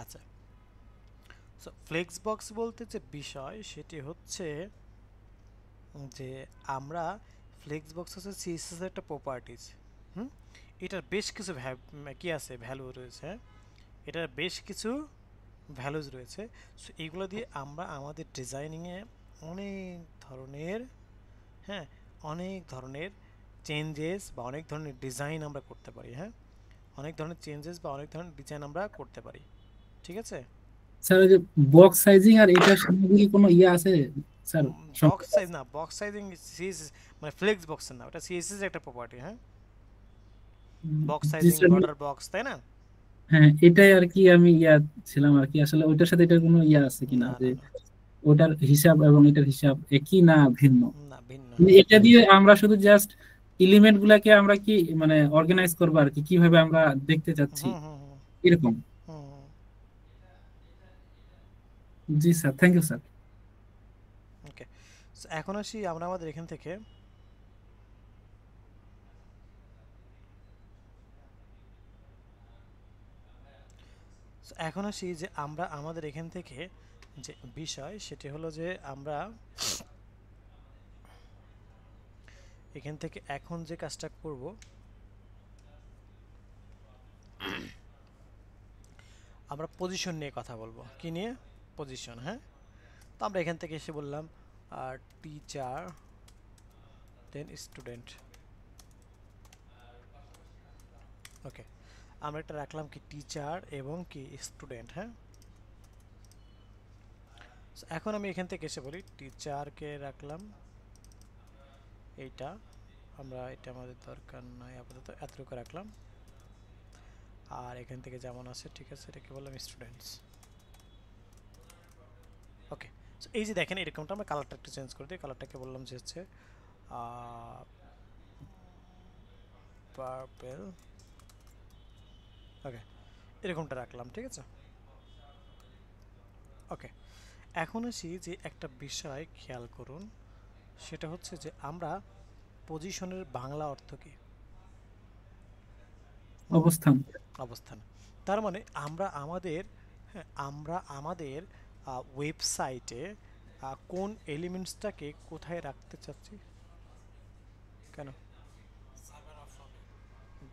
আচ্ছা। সো ফ্লেক্স বক্স বলতে যে বিষয় সেটি হচ্ছে যে আমরা ফ্লেক্স বক্স হচ্ছে সিএসএস এর একটা প্রপার্টিজ। হুম, এটার বেশ কিছু কি আছে, ভ্যালু রয়েছে, হ্যাঁ? এটার বেশ কিছু ভ্যালুজ রয়েছে। সো এইগুলো দিয়ে আমরা আমাদের ডিজাইনিংয়ে অনেক ধরনের, হ্যাঁ, অনেক ধরনের চেঞ্জেস বা অনেক ধরনের ডিজাইন আমরা করতে পারি। হ্যাঁ, অনেক ধরনের চেঞ্জেস বা অনেক ধরনের ডিজাইন আমরা করতে পারি। ঠিক আছে? স্যার ওই যে বক্স সাইজিং আর এটার সঙ্গে কি কোনো ইয়ে আছে স্যার? বক্স সম্পর্ক সাইজ আছে? না, বক্স সাইজিং সিএসএস মানে ফ্লেক্স বক্সের না, ওটা সিএসএস একটা প্রপার্টি। হ্যাঁ, বক্স জি সাইজিং, স্যার, বর্ডার বক্স, তাই না? হ্যাঁ এটাই আর কি আমি ইয়া ছিলাম আর কি, আসলে ওইটার সাথে এটার কোনো ইয়া আছে কিনা না যে না না ওটার হিসাব এবং এটার হিসাব একই না ভিন্ন। না, ভিন্ন। মানে এটা দিয়ে আমরা শুধু জাস্ট এলিমেন্ট গুলাকে আমরা কি মানে অর্গানাইজ করবো আর কি, কিভাবে আমরা দেখতে চাচ্ছি হুম হুম হুম এরকম। হুম হুম। জি স্যার, থ্যাংক ইউ স্যার। ওকে, এখন আসি আমরা আমাদের এখান থেকে। এখন আসি যে আমরা আমাদের এখান থেকে যে বিষয় সেটি হলো যে আমরা এখান থেকে এখন যে কাজটা করব, আমরা পজিশন নিয়ে কথা বলবো। কি নিয়ে? পজিশন। হ্যাঁ, তো আমরা এখান থেকে এসে বললাম টিচার দেন স্টুডেন্ট। ওকে, আমরা একটা রাখলাম কি টিচার এবং কি স্টুডেন্ট। হ্যাঁ, So, এখন আমি এখান থেকে এসে বলি টিচারকে রাখলাম এইটা, আমরা এটা আমাদের দরকার নাই আপাতত, এতটুকু রাখলাম। আর এখান থেকে যেমন আছে ঠিক আছে, এটাকে বললাম স্টুডেন্টস। ওকে, সো এই যে দেখেন এরকমটা আমরা কালারটা একটু চেঞ্জ করে দিই, কালারটাকে বললাম যে হচ্ছে পার্পল। ওকে, এরকমটা রাখলাম, ঠিক আছে। ওকে, এখন আসি যে একটা বিষয় খেয়াল করুন, সেটা হচ্ছে যে আমরা পজিশনের বাংলা অর্থ কি? অবস্থান। অবস্থান। তার মানে আমরা আমাদের, হ্যাঁ, আমরা আমাদের ওয়েবসাইটে কোন এলিমেন্টসটাকে কোথায় রাখতে চাচ্ছি। কেন?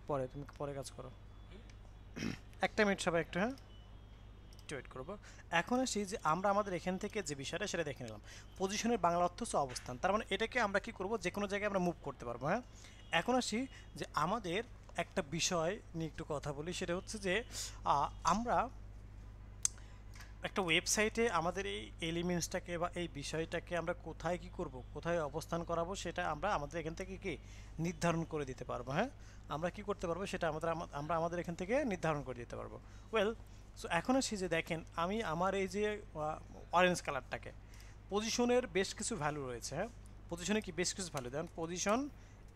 পরে, তুমি পরে কাজ করো, একটা মিনিট সবাই একটু, হ্যাঁ একটু ওয়েট করবো। এখন আসি যে আমরা আমাদের এখান থেকে যে বিষয়টা সেটা দেখে নিলাম। পজিশনের বাংলা অর্থ হচ্ছে অবস্থান, তার মানে এটাকে আমরা কি করব, যে কোনো জায়গায় আমরা মুভ করতে পারবো। হ্যাঁ, এখন আসি যে আমাদের একটা বিষয় নিয়ে একটু কথা বলি, সেটা হচ্ছে যে আমরা একটা ওয়েবসাইটে আমাদের এই এলিমেন্টসটাকে বা এই বিষয়টাকে আমরা কোথায় কি করব, কোথায় অবস্থান করাবো, সেটা আমরা আমাদের এখান থেকে কি নির্ধারণ করে দিতে পারবো। হ্যাঁ, আমরা কি করতে পারবো সেটা আমরা আমাদের এখান থেকে নির্ধারণ করে দিতে পারবো। ওয়েল, সো এখন আসি যে দেখেন আমি আমার এই যে অরেঞ্জ কালারটাকে, পজিশনের বেশ কিছু ভ্যালু রয়েছে। হ্যাঁ, পজিশনে কি বেশ কিছু ভ্যালু দেন, পজিশন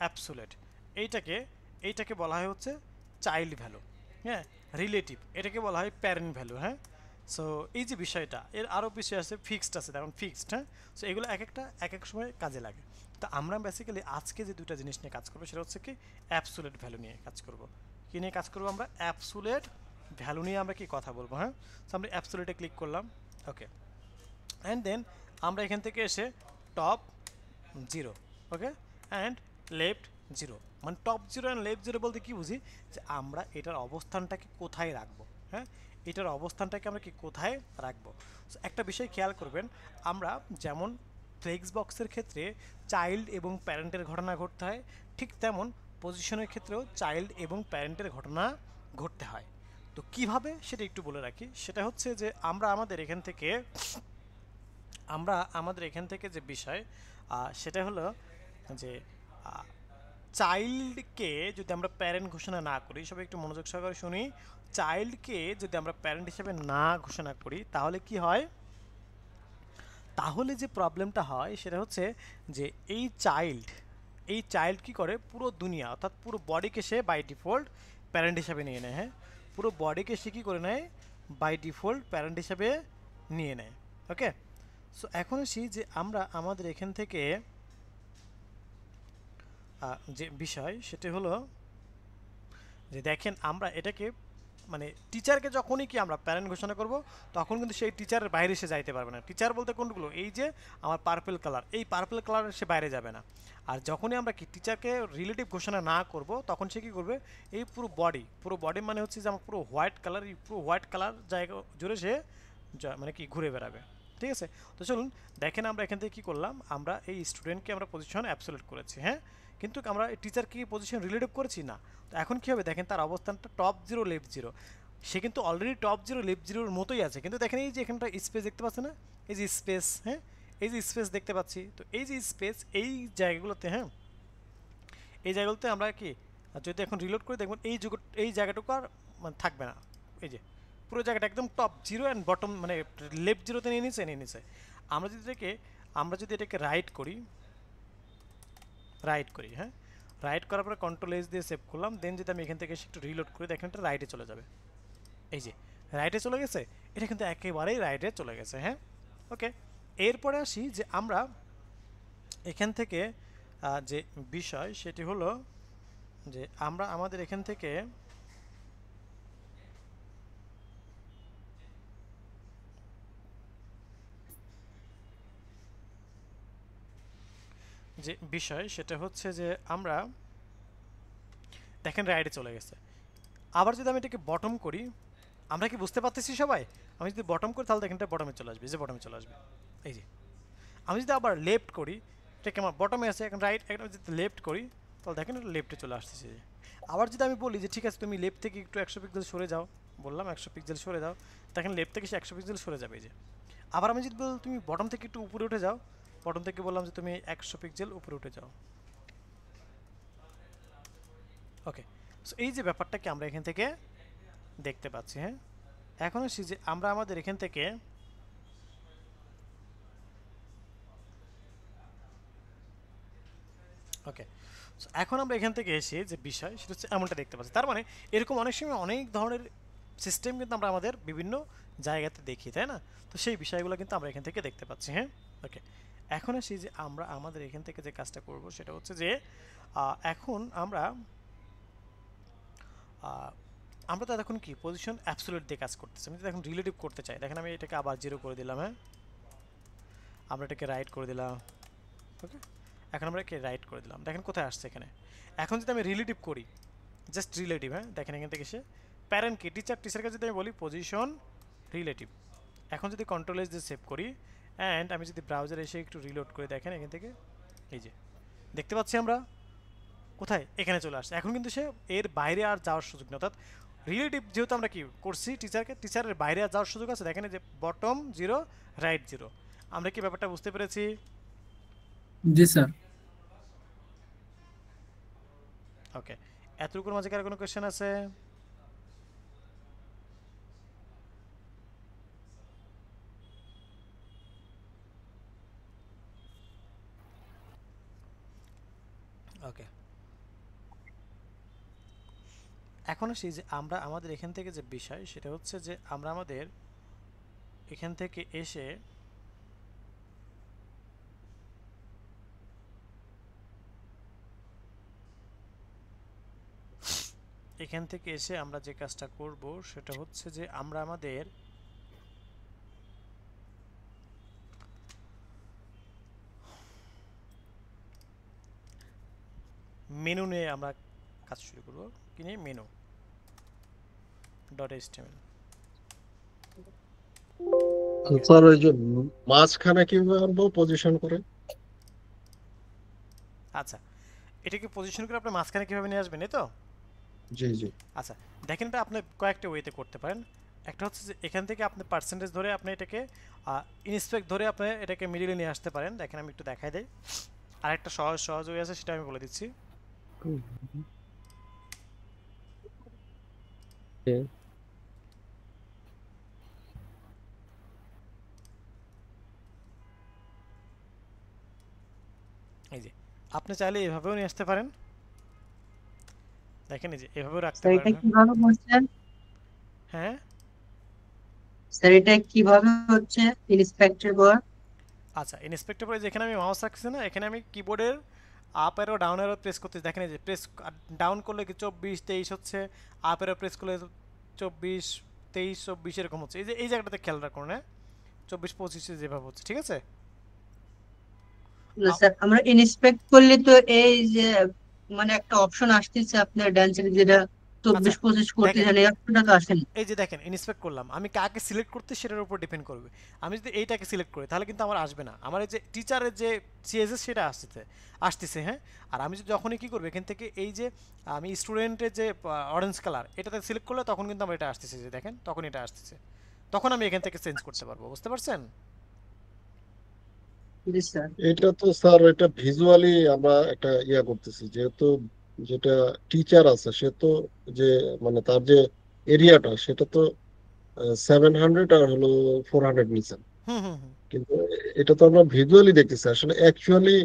অ্যাবসোলেট, এইটাকে এইটাকে বলা হয় হচ্ছে চাইল্ড ভ্যালু। হ্যাঁ, রিলেটিভ এটাকে বলা হয় প্যারেন্ট ভ্যালু। হ্যাঁ, সো এই যে বিষয়টা, এর আরও বিষয় আছে, ফিক্সড আছে, যেমন ফিক্সড। হ্যাঁ, সো এগুলো এক একটা এক এক সময় কাজে লাগে। তো আমরা বেসিক্যালি আজকে যে দুটো জিনিস নিয়ে কাজ করবো সেটা হচ্ছে কি অ্যাবসোলেট ভ্যালু নিয়ে কাজ করব। কি নিয়ে কাজ করবো? আমরা অ্যাবসোলেট ভ্যালু নিয়ে আমরা কি কথা বলবো। হ্যাঁ, সো আমরা অ্যাবসোলেটে ক্লিক করলাম। ওকে, অ্যান্ড দেন আমরা এখান থেকে এসে টপ 0, ওকে, অ্যান্ড লেফট 0, মানে টপ 0 অ্যান্ড লেফট 0 বলতে কি বুঝি, যে আমরা এটার অবস্থানটাকে কোথায় রাখবো। হ্যাঁ, এটার অবস্থানটাকে আমরা কি কোথায় রাখবো। একটা বিষয় খেয়াল করবেন, আমরা যেমন ফ্লেক্স বক্সের ক্ষেত্রে চাইল্ড এবং প্যারেন্টের ঘটনা ঘটতে হয়, ঠিক তেমন পজিশনের ক্ষেত্রেও চাইল্ড এবং প্যারেন্টের ঘটনা ঘটতে হয়। তো কিভাবে সেটা একটু বলে রাখি, সেটা হচ্ছে যে আমরা আমাদের এখান থেকে যে বিষয় সেটা হলো যে চাইল্ডকে যদি আমরা প্যারেন্ট ঘোষণা না করি, সবাই একটু মনোযোগ সহকারে শুনি, চাইল্ডকে যদি আমরা প্যারেন্ট হিসেবে না ঘোষণা করি তাহলে কি হয়, তাহলে যে প্রবলেমটা হয় সেটা হচ্ছে যে এই চাইল্ড কি করে, পুরো দুনিয়া অর্থাৎ পুরো বডিকে সে বাই ডিফল্ট প্যারেন্ট হিসাবে নিয়ে নেয়। হ্যাঁ, পুরো বডিকে সে কী করে নেয়, বাই ডিফল্ট প্যারেন্ট হিসাবে নিয়ে নেয়। ওকে, সো এখন আসি যে আমরা আমাদের এখান থেকে যে বিষয় সেটা হলো যে দেখেন আমরা এটাকে মানে টিচারকে যখনই কি আমরা প্যারেন্ট ঘোষণা করব তখন কিন্তু সেই টিচারের বাইরে সে যাইতে পারবে না। টিচার বলতে কোনগুলো, এই যে আমার পার্পল কালার, এই পার্পল কালারের সে বাইরে যাবে না। আর যখনই আমরা কি টিচারকে রিলেটিভ ঘোষণা না করব তখন সে কী করবে, এই পুরো বডি মানে হচ্ছে যে আমার পুরো হোয়াইট কালার, এই পুরো হোয়াইট কালার জায়গা জুড়ে সে মানে কি ঘুরে বেড়াবে। ঠিক আছে, তো চলুন দেখেন আমরা এখান থেকে কী করলাম, আমরা এই স্টুডেন্টকে আমরা পজিশন অ্যাবসোলিউট করেছি। হ্যাঁ, কিন্তু আমরা টিচার কি পজিশন রিলেটিভ করেছি না। তো এখন কী হবে দেখেন, তার অবস্থানটা টপ 0 লেফট 0, সে কিন্তু অলরেডি টপ 0 লেফট 0-র মতোই আছে। কিন্তু দেখেন এই যে এখানটা স্পেস দেখতে পাচ্ছে না, এই যে স্পেস, হ্যাঁ এই যে স্পেস দেখতে পাচ্ছি, তো এই যে স্পেস এই জায়গাগুলোতে, হ্যাঁ এই জায়গাগুলোতে আমরা কি যদি এখন রিলোড করে দেখবেন এই জায়গাটুকু আর মানে থাকবে না। এই যে পুরো জায়গাটা একদম টপ 0 অ্যান্ড বটম মানে লেফট 0-তে নিয়ে নিয়েছে। আমরা যদি এটাকে রাইট করি, হ্যাঁ রাইট করার পরে কন্ট্রোল এস দিয়ে সেভ করলাম, দেন যদি আমি এখান থেকে একটু রিলোড করি দেখেন এটা রাইটে চলে যাবে। এই যে রাইটে চলে গেছে, এটা কিন্তু একেবারেই রাইটে চলে গেছে। হ্যাঁ, ওকে, এরপরে আসি যে আমরা এখান থেকে যে বিষয় সেটি হলো যে আমরা আমাদের এখান থেকে যে বিষয় সেটা হচ্ছে যে আমরা দেখেন রাইটে চলে গেছে। আবার যদি আমি এটাকে বটম করি, আমরা কি বুঝতে পারতেছি সবাই, আমি যদি বটম করি তাহলে দেখেন এটা বটমে চলে আসবে, যে বটমে চলে আসবে। এই যে আমি যদি আবার লেফট করি, এটাকে আমার বটমে আছে, এখন রাইট একটা যদি লেফট করি তাহলে দেখেন এটা লেফটে চলে আসতেছে। আবার যদি আমি বলি যে ঠিক আছে তুমি লেফট থেকে একটু 100 পিক্সেল সরে যাও, বললাম 100 পিক্সেল সরে যাও, দেখেন লেফট থেকে সে 100 পিক্সেল সরে যাবে। এই যে আবার আমি যদি বলি তুমি বটম থেকে একটু উপরে উঠে যাও, বটম থেকে বললাম যে তুমি 100 পিক্সেল উপরে উঠে যাও। ওকে, সো এই যে ব্যাপারটাকে আমরা এখান থেকে দেখতে পাচ্ছি। হ্যাঁ, এখন আসি যে আমরা আমাদের এখান থেকে ওকে, সো এখন আমরা এখান থেকে এসে যে বিষয় সেটা হচ্ছে এমনটা দেখতে পাচ্ছি। তার মানে এরকম অনেক সময় অনেক ধরনের সিস্টেম কিন্তু আমরা আমাদের বিভিন্ন জায়গাতে দেখি, তাই না? তো সেই বিষয়গুলো কিন্তু আমরা এখান থেকে দেখতে পাচ্ছি। হ্যাঁ, ওকে, এখন আসি যে আমরা আমাদের এখান থেকে যে কাজটা করব সেটা হচ্ছে যে এখন আমরা তো এখন কি পজিশন অ্যাবসোলিউট দিয়ে কাজ করতেছি। আমি যদি এখন রিলেটিভ করতে চাই, দেখেন আমি এটাকে আবার 0 করে দিলাম। হ্যাঁ, আমরা এটাকে রাইট করে দিলাম। ওকে, এখন আমরা একে রাইট করে দিলাম, দেখেন কোথায় আসছে এখানে। এখন যদি আমি রিলেটিভ করি, জাস্ট রিলেটিভ, হ্যাঁ দেখেন এখান থেকে এসে প্যারেন্ট কি টিচারকে যদি আমি বলি পজিশন রিলেটিভ, এখন যদি কন্ট্রোল এস দিয়ে সেভ করি অ্যান্ড আমি যদি ব্রাউজারে এসে একটু রিলোড করে দেখেন এখান থেকে, এই যে দেখতে পাচ্ছি আমরা কোথায় এখানে চলে আসছে। এখন কিন্তু সে এর বাইরে আর যাওয়ার সুযোগ নেই, অর্থাৎ রিলেটিভ যেহেতু আমরা কি করছি টিচারের বাইরে আর যাওয়ার সুযোগ আছে। দেখেন যে বটম 0 রাইট 0, আমরা কি ব্যাপারটা বুঝতে পেরেছি? জি স্যার। ওকে, এতটুকুর মাঝে কার কোনো কোয়েশ্চেন আছে? ওকে, এখন আসি যে আমরা আমাদের এখান থেকে যে বিষয় সেটা হচ্ছে যে আমরা আমাদের এখান থেকে এসে আমরা যে কাজটা করব সেটা হচ্ছে যে আমরা আমাদের মেনু নিয়ে আমরা কাজ শুরু করব। কি নিয়ে? Menu .html। স্যার ওই যে মাঝখানে কিভাবে আনবো পজিশন করে? আচ্ছা, এটাকে পজিশন করে আপনি মাঝখানে কিভাবে নিয়ে আসবেন, এই তো? জি জি। আচ্ছা দেখেন, এটা আপনি কয়েকটা ওয়েতে করতে পারেন। একটা হচ্ছে যে এখান থেকে আপনি পার্সেন্টেজ ধরে আপনি এটাকে ইনস্পেক্ট ধরে আপনি এটাকে মিডিলে নিয়ে আসতে পারেন। দেখেন আমি একটু দেখাই দেই, আর একটা সহজ ওয়ে আছে সেটা আমি বলে দিচ্ছি। এই যে আপনি চাইলে এভাবেও নিয়ে আসতে পারেন, দেখেন এই যে এভাবেও রাখতে স্যার পারেন। এটা কিভাবে করছেন? হ্যাঁ স্যার এটা কিভাবে হচ্ছে ইন্সপেক্টর পর? আচ্ছা, ইন্সপেক্টর পরে যেখানে আমি মাউস রাখছি না, এখানে আমি কিবোর্ডের up arrow down arrow press করতে, দেখেন এই যে প্রেস ডাউন করলে কি 24 23 হচ্ছে, আপ অ্যারো প্রেস করলে 24 23 24 এরকম হচ্ছে। এই যে এই জায়গাটাতে খেয়াল রাখুন, হ্যাঁ 24 25 যেভাবে হচ্ছে, ঠিক আছে। না স্যার, আমরা ইন্সপেক্ট করলে তো এই যে মানে একটা অপশন আসতেছে আপনার ডান সাইডে, যেটা আচ্ছা 24 25 করতে দেখেন, চান, এই অপশনটা তো আসেন। এই যে দেখেন ইন্সপেক্ট করলাম, আমি কাকে সিলেক্ট করতে সেটার উপর ডিপেন্ড করবে। আমি যদি এইটাকে সিলেক্ট করি তাহলে কিন্তু আমার আসবে না, আমার এই যে টিচারের যে সিএসএস সেটা আসতেছে হ্যাঁ। আর আমি যদি যখনই কি করবো এখান থেকে এই যে আমি স্টুডেন্টের যে অরেঞ্জ কালার এটাতে সিলেক্ট করলে তখন কিন্তু আমার এটা আসতেছে, যে দেখেন তখন এটা আসতেছে, তখন আমি এখান থেকে চেঞ্জ করতে পারবো, বুঝতে পারছেন? জি স্যার। এটা তো স্যার এটা ভিজুয়ালি আমরা একটা ইয়া করতেছি, যেহেতু যেটা টিচার আছে সে তো যে মানে তার যে এরিয়াটা সেটা তো 700 আর হলো 400 নিচে, হুম হুম হুম কিন্তু এটা তো আমরা ভিজুয়ালি দেখতেছি, আসলে অ্যাকচুয়ালি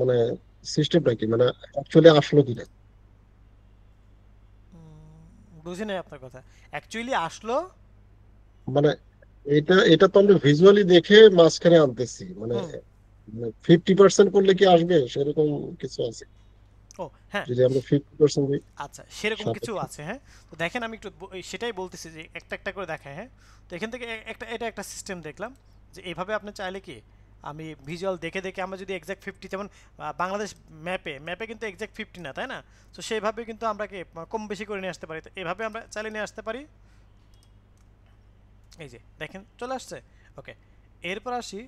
মানে সিস্টেমটা কি, মানে অ্যাকচুয়ালি আসলো কিনা। বুঝি নাই আপনার কথা, অ্যাকচুয়ালি আসলো। মানে এটা এটা তো আমরা ভিজুয়ালি দেখে মাঝখানে আনতেছি, মানে হুম 50% করলে কি আসবে সেরকম কিছু আছে? ও হ্যাঁ, যদি আমরা 50% দিই আচ্ছা সেরকম কিছু সাপেক্ষে। আছে হ্যাঁ। তো দেখেন আমি একটু সেটাই বলতেছি যে একটা একটা করে দেখায় হ্যাঁ। তো এখান থেকে একটা এটা একটা সিস্টেম দেখলাম, যে এইভাবে আপনি চাইলে কি আমি ভিজুয়াল দেখে দেখে আমরা যদি এক্স্যাক্ট 50, যেমন বাংলাদেশ ম্যাপে ম্যাপে কিন্তু এক্স্যাক্ট 50 না, তাই না? তো সেইভাবে কিন্তু আমরা কি কম বেশি করে নিয়ে আসতে পারি, তো এভাবে আমরা চাইলে নিয়ে আসতে পারি। এই যে দেখেন চলে আসছে। ওকে, এরপর আসি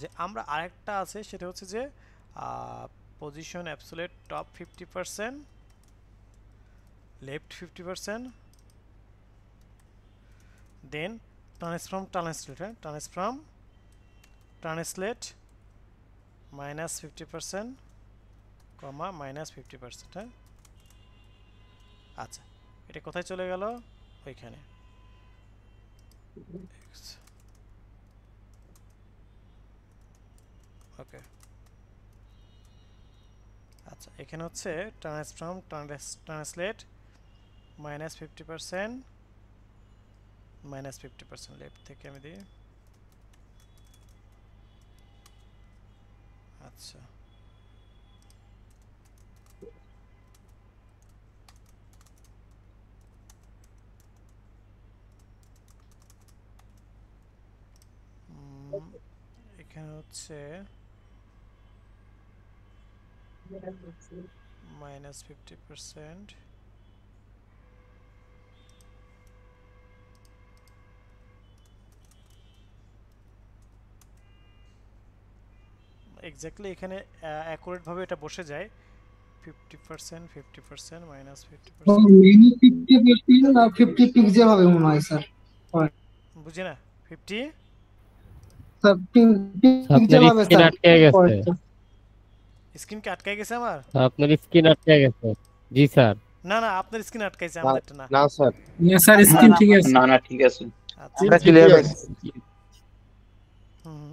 যে আমরা আরেকটা আছে, সেটা হচ্ছে যে position absolute top 50%, left 50%, then transform translate, transform translate minus 50%, comma minus 50%, হ্যাঁ। আচ্ছা এটা কোথায় চলে গেল? ওইখানে। ওকে আচ্ছা, এখানে হচ্ছে transform translate minus 50%, minus 50% left থেকে আমি দিই। আচ্ছা এখানে হচ্ছে মাইনাস 50%, এক্স্যাক্টলি এখানে অ্যাকুরেট ভাবে এটা বসে যায়। 50% 50% মাইনাস 50%, মেনু 50% আর 50 পিক্সেল হবে মনে হয় স্যার। বুঝি না 50 স্যার আপনার পিক্সেল হবে স্ক্রিন স্যার। আটকে গেছে, স্ক্রিন কি আটকাই গেছে আমার? আপনার স্ক্রিন আটকে গেছে। জি স্যার। না না আপনার স্ক্রিন আটকাইছে, আমাদেরটা না। না স্যার, ইয়া স্যার স্ক্রিন ঠিক আছে। না না ঠিক আছে। আচ্ছা আমরা ক্লিয়ার পাইছি। হুম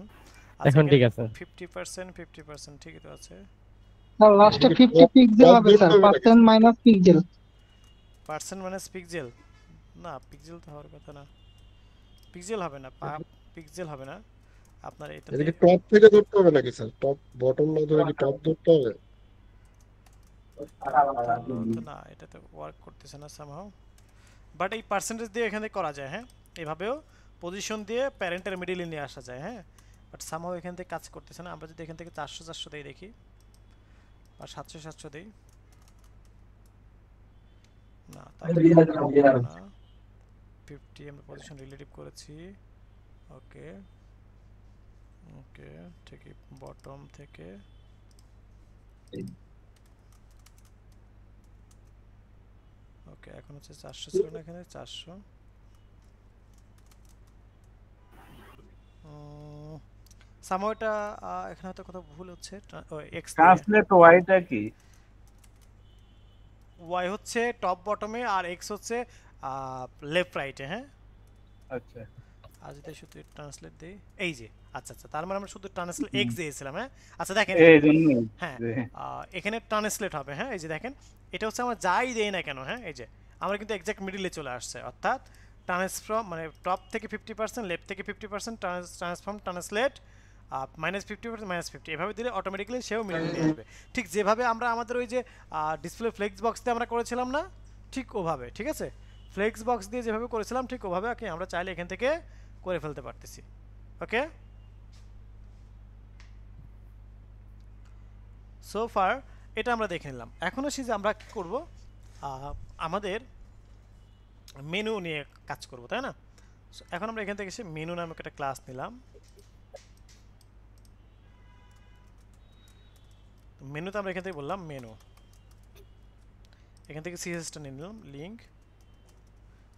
এখন ঠিক আছে। 50% 50% ঠিকই তো আছে। স্যার লাস্টে 50 পিক্সেল হবে sir, percent minus pixel. Percent minus pixel, না পিক্সেল তো হওয়ার কথা না, পিক্সেল হবে না, পিক্সেল হবে না আপনার এটা। এটা কি টপ থেকে ধরতে হবে নাকি স্যার? টপ বটম না ধরে কি টপ ধরতে হবে? না এটা তো ওয়ার্ক করতেছে না সামহাউ, বাট এই পার্সেন্টেজ দিয়ে এখানে করা যায় হ্যাঁ। এভাবেও পজিশন দিয়ে প্যারেন্টের মিডলে নিয়ে আসা যায় হ্যাঁ, বাট সামহাউ এখান থেকে কাজ করতেছে না। আমরা যদি এখান থেকে 400 400 দেই দেখি, আর 700 700 দেই, না তাহলে না 50 আমরা পজিশন রিলেটিভ করেছি। ওকে ওকে ঠিকই, বটম থেকে ওকে। এখন হচ্ছে 400 ছিল না এখানে, 400 সামহাউ এটা এখানে হয়তো কথা ভুল হচ্ছে। এক্স ট্রান্সলেট ওয়াইটা কি? ওয়াই হচ্ছে টপ বটমে আর এক্স হচ্ছে লেফট রাইটে। হ্যাঁ, আচ্ছা আর যদি শুধু ট্রান্সলেট দিই, এই যে আচ্ছা আচ্ছা, তার মানে আমরা শুধু ট্রান্সলেট এক্স দিয়েছিলাম। হ্যাঁ, আচ্ছা দেখেন এই জন্য হ্যাঁ, যে এখানে ট্রান্সলেট হবে। হ্যাঁ, এই যে দেখেন, এটা হচ্ছে আমরা যাই দেই না কেন, হ্যাঁ এই যে আমরা কিন্তু এক্সাক্ট মিডিলে চলে আসছে, অর্থাৎ ট্রান্সফর্ম মানে টপ থেকে 50%, লেফট থেকে 50%, ট্রান্সফর্ম ট্রান্সলেট -50% -50, এভাবে দিলে অটোমেটিক্যালি সেও মিডিলে নিয়ে আসবে। ঠিক যেভাবে আমরা আমাদের ওই যে ডিসপ্লে ফ্লেক্স বক্স দিয়ে আমরা করেছিলাম না, ঠিক ওভাবে। ঠিক আছে, ফ্লেক্স বক্স দিয়ে যেভাবে করেছিলাম ঠিক ওভাবে ওকে আমরা চাইলে এখান থেকে করে ফেলতে পারতেছি। ওকে, সো ফার এটা আমরা দেখে নিলাম। এখন আসি যে আমরা কি করব, আমাদের মেনু নিয়ে কাজ করব, তাই না? So, এখন আমরা এখান থেকে এসে মেনু নামক একটা ক্লাস নিলাম। মেনুতে আমরা এখান থেকে বললাম মেনু, এখান থেকে সিএসএসটা নিয়ে নিলাম, link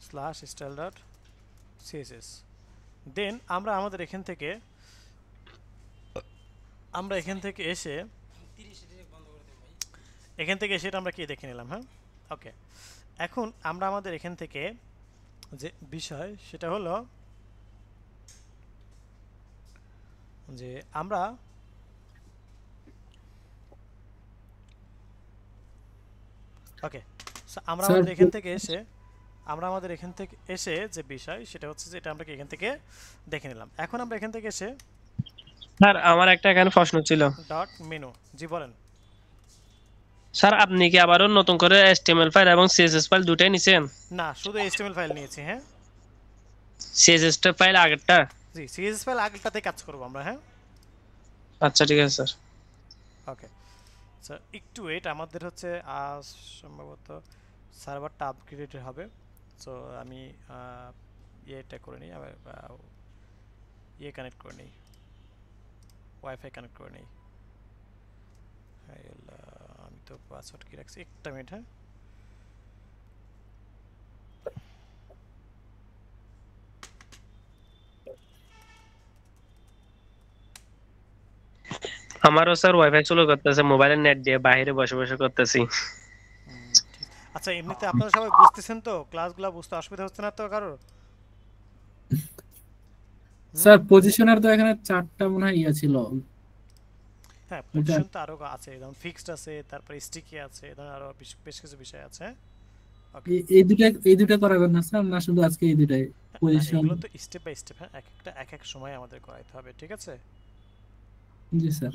slash style dot CSS. Then আমরা আমাদের এখান থেকে এসে এটা আমরা কি দেখে নিলাম। হ্যাঁ, ওকে, এখন আমরা আমাদের এখান থেকে যে বিষয় সেটা হলো যে আমরা ওকে, আমরা স্যার আমাদের এখান থেকে এসে যে বিষয় সেটা হচ্ছে যে এটা আমরা কি এখান থেকে দেখে নিলাম। এখন আমরা এখান থেকে এসে স্যার আমার একটা এখানে প্রশ্ন ছিল। ডট মেনু, জি বলেন। স্যার আপনি কি আবারও নতুন করে HTML ফাইল এবং CSS ফাইল দুটাই নিছেন? না, শুধু HTML ফাইল নিয়েছি। হ্যাঁ, CSS টা ফাইল আগেরটা? জি, সিএসএস ফাইল আগেরটাতে কাজ করব আমরা। হ্যাঁ, আচ্ছা ঠিক আছে স্যার। ওকে স্যার, একটু ওয়েট, আমাদের হচ্ছে সম্ভবত সার্ভারটা আপগ্রেডেড হবে। সো আমি এটা করে নিই, আবার কানেক্ট করে নিই, ওয়াইফাই কানেক্ট করে নিই। আমি তো পাসওয়ার্ড কি রাখছি, একটা মিনিট। হ্যাঁ, আমারও স্যার ওয়াইফাই চালু করতেছে, মোবাইলের নেট দিয়ে বাইরে বসে বসে করতেছি। ঠিক। আচ্ছা, এমনিতে আপনারা সবাই বুঝতেছেন তো? ক্লাসগুলো বুঝতে অসুবিধা হচ্ছে না তো কারোর? স্যার পজিশনার তো এখানে 4টা মনে হয় ছিল। হ্যাঁ, পজিশন তো আরো আছে, যেমন ফিক্সড আছে, তারপর স্টিকি আছে, এই ধরনের আরো বেশ কিছু বিষয় আছে। ওকে, এই দুটা করাবেন না স্যার, না শুধু আজকে এই দুটাই পজিশন? এগুলো তো স্টেপ বাই স্টেপ, হ্যাঁ, এক এক সময় আমাদের করাইতে হবে। ঠিক আছে, জি স্যার।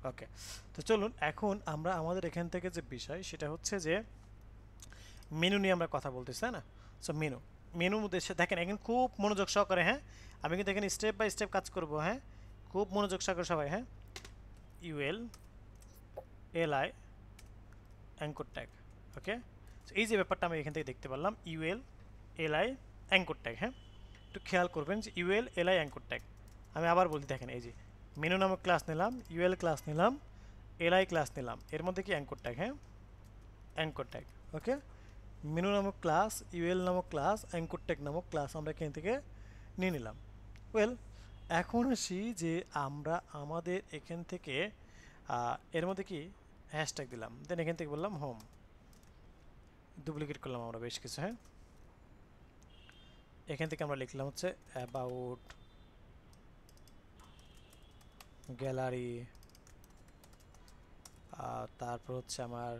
ওকে। তো চলুন এখন আমরা আমাদের এখান থেকে যে বিষয় সেটা হচ্ছে যে মেনু নিয়ে আমরা কথা বলতেছি, তাই না? সো মেনুর মধ্যে দেখেন এখন খুব মনোযোগ সহকারে, হ্যাঁ আমি কিন্তু এখানে স্টেপ বাই স্টেপ কাজ করব। হ্যাঁ, খুব মনোযোগ সহকারে সবাই। হ্যাঁ, ইউএল এলআই অ্যাঙ্কর ট্যাগ। ওকে, এই যে ব্যাপারটা আমি এখান থেকে দেখতে পারলাম, ইউএল এলআই অ্যাঙ্কর ট্যাগ। হ্যাঁ, একটু খেয়াল করবেন যে ইউএল এলআই অ্যাঙ্কর ট্যাগ। আমি আবার বলতে, দেখেন এই যে মেনু নামক ক্লাস নিলাম, ইউএল ক্লাস নিলাম, এলআই ক্লাস নিলাম, এর মধ্যে কি অ্যাঙ্কর ট্যাগ। হ্যাঁ, অ্যাঙ্কর ট্যাগ। ওকে, মেনু নামক ক্লাস, ইউএল নামক ক্লাস, অ্যাঙ্কর ট্যাগ নামক ক্লাস আমরা এখান থেকে নিয়ে নিলাম। ওয়েল, এখন আসি যে আমরা আমাদের এখান থেকে এর মধ্যে কি হ্যাশট্যাগ দিলাম, দেন এখান থেকে বললাম হোম, ডুপ্লিকেট করলাম আমরা বেশ কিছু। হ্যাঁ, এখান থেকে আমরা লিখলাম হচ্ছে অ্যাবাউট, গ্যালারি, তারপর হচ্ছে আমার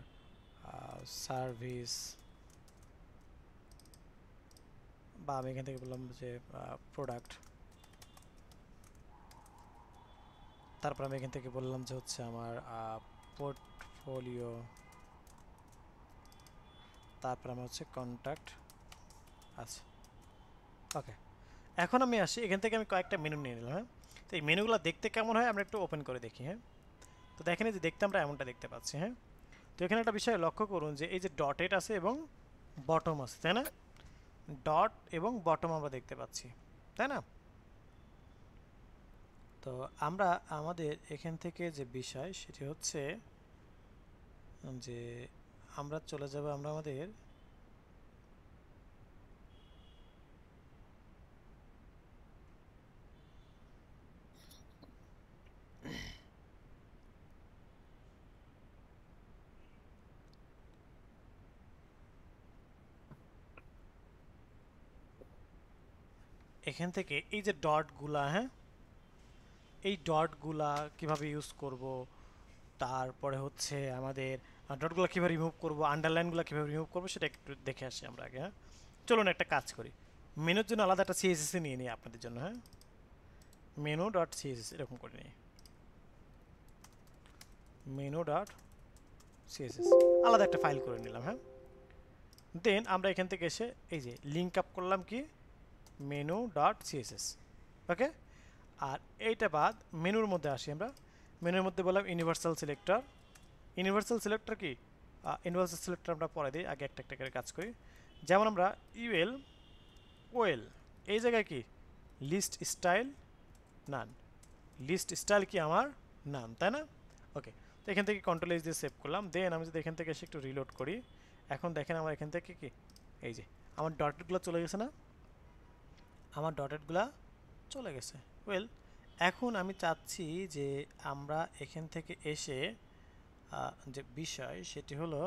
সার্ভিস, বা আমি এখান থেকে বললাম যে প্রোডাক্ট, তারপর আমি এখান থেকে বললাম যে হচ্ছে আমার পোর্টফোলিও, তারপর আমার হচ্ছে কন্ট্যাক্ট। আচ্ছা, ওকে, এখন আমি আসি এখান থেকে আমি কয়েকটা মেনু নিয়ে নিলাম। হ্যাঁ, তো এই মেনুগুলো দেখতে কেমন হয় আমরা একটু ওপেন করে দেখি। হ্যাঁ, তো দেখেন যে দেখতে আমরা এমনটা দেখতে পাচ্ছি। হ্যাঁ, তো এখানে একটা বিষয় লক্ষ্য করুন যে এই যে ডটেড আছে এবং বটম আছে, তাই না? ডট এবং বটম আমরা দেখতে পাচ্ছি, তাই না? তো আমরা আমাদের এখান থেকে যে বিষয় সেটি হচ্ছে যে আমরা চলে যাব আমরা আমাদের এখান থেকে এই যে ডটগুলা, হ্যাঁ, এই ডটগুলা কিভাবে ইউজ করব, তারপরে হচ্ছে আমাদের ডটগুলো কীভাবে রিমুভ করব, আন্ডারলাইনগুলো কীভাবে রিমুভ করবো সেটা একটু দেখে আসি আমরা আগে। হ্যাঁ, চলুন একটা কাজ করি, মেনুর জন্য আলাদা একটা সিএসএস নিয়ে নিই আপনাদের জন্য। হ্যাঁ, মেনু ডট সিএসএস এরকম করে নিই, মেনু ডট সিএসএস আলাদা একটা ফাইল করে নিলাম। হ্যাঁ, দেন আমরা এখান থেকে এসে এই যে লিঙ্ক আপ করলাম কি মেনু ডট সিএসএস। ওকে, আর এইটা বাদ মেনুর মধ্যে আসি আমরা। মেনুর মধ্যে বললাম ইউনিভার্সাল সিলেক্টর। ইউনিভার্সাল সিলেক্টর কি, ইউনিভার্সাল সিলেক্টর আমরা পরে দিই, আগে একটা একটা করে কাজ করি। যেমন আমরা ইউএল ওয়েল, এই জায়গায় কি লিস্ট স্টাইল নান, লিস্ট স্টাইল কি আমার নান, তাই না? ওকে, তো এখান থেকে কন্ট্রোল এস দিয়ে সেভ করলাম। দেন আমি যদি এখান থেকে এসে একটু রিলোড করি, এখন দেখেন আমার এখান থেকে কি এই যে আমার ডটেডগুলো চলে গেছে না, আমার ডটেডগুলো চলে গেছে। ওয়েল, এখন আমি চাচ্ছি যে আমরা এখান থেকে এসে যে বিষয় সেটি হলো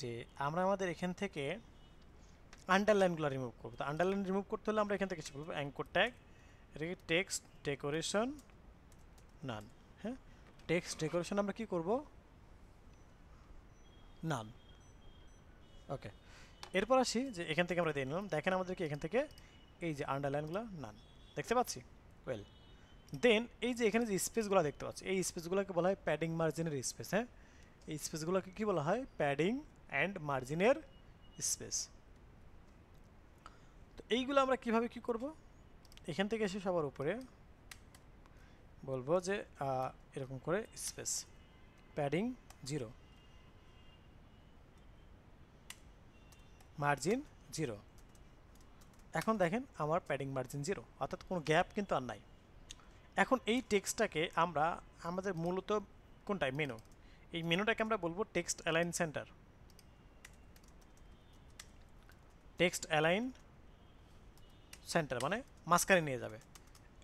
যে আমরা আমাদের এখান থেকে আন্ডারলাইনগুলো রিমুভ করবো। তো আন্ডারলাইন রিমুভ করতে হলে আমরা এখান থেকে এসে বলবো অ্যাঙ্কর ট্যাগ, এটাকে টেক্সট ডেকোরেশন নান। হ্যাঁ, টেক্সট ডেকোরেশন আমরা কি করব, নান। ওকে, এরপর আসি যে এখান থেকে আমরা দিয়ে নিলাম, দেখেন আমাদেরকে এখান থেকে এই যে আন্ডারলাইনগুলো নান দেখতে পাচ্ছি। ওয়েল, দেন এই যে এখানে যে স্পেসগুলো দেখতে পাচ্ছি, এই স্পেসগুলোকে বলা হয় প্যাডিং মার্জিনের স্পেস। হ্যাঁ, এই স্পেসগুলোকে কি বলা হয়, প্যাডিং অ্যান্ড মার্জিনের স্পেস। তো এইগুলো আমরা কিভাবে কি করব, এখান থেকে এসে সবার উপরে বলবো যে এরকম করে স্পেস প্যাডিং 0, মার্জিন 0। এখন দেখেন আমার প্যাডিং মার্জিন 0, অর্থাৎ কোনো গ্যাপ কিন্তু আর নাই। এখন এই টেক্সটটাকে আমরা আমাদের মূলত কোনটায় মেনু, এই মেনুটাকে আমরা বলবো text align centre, text align centre মানে মাঝখানে নিয়ে যাবে।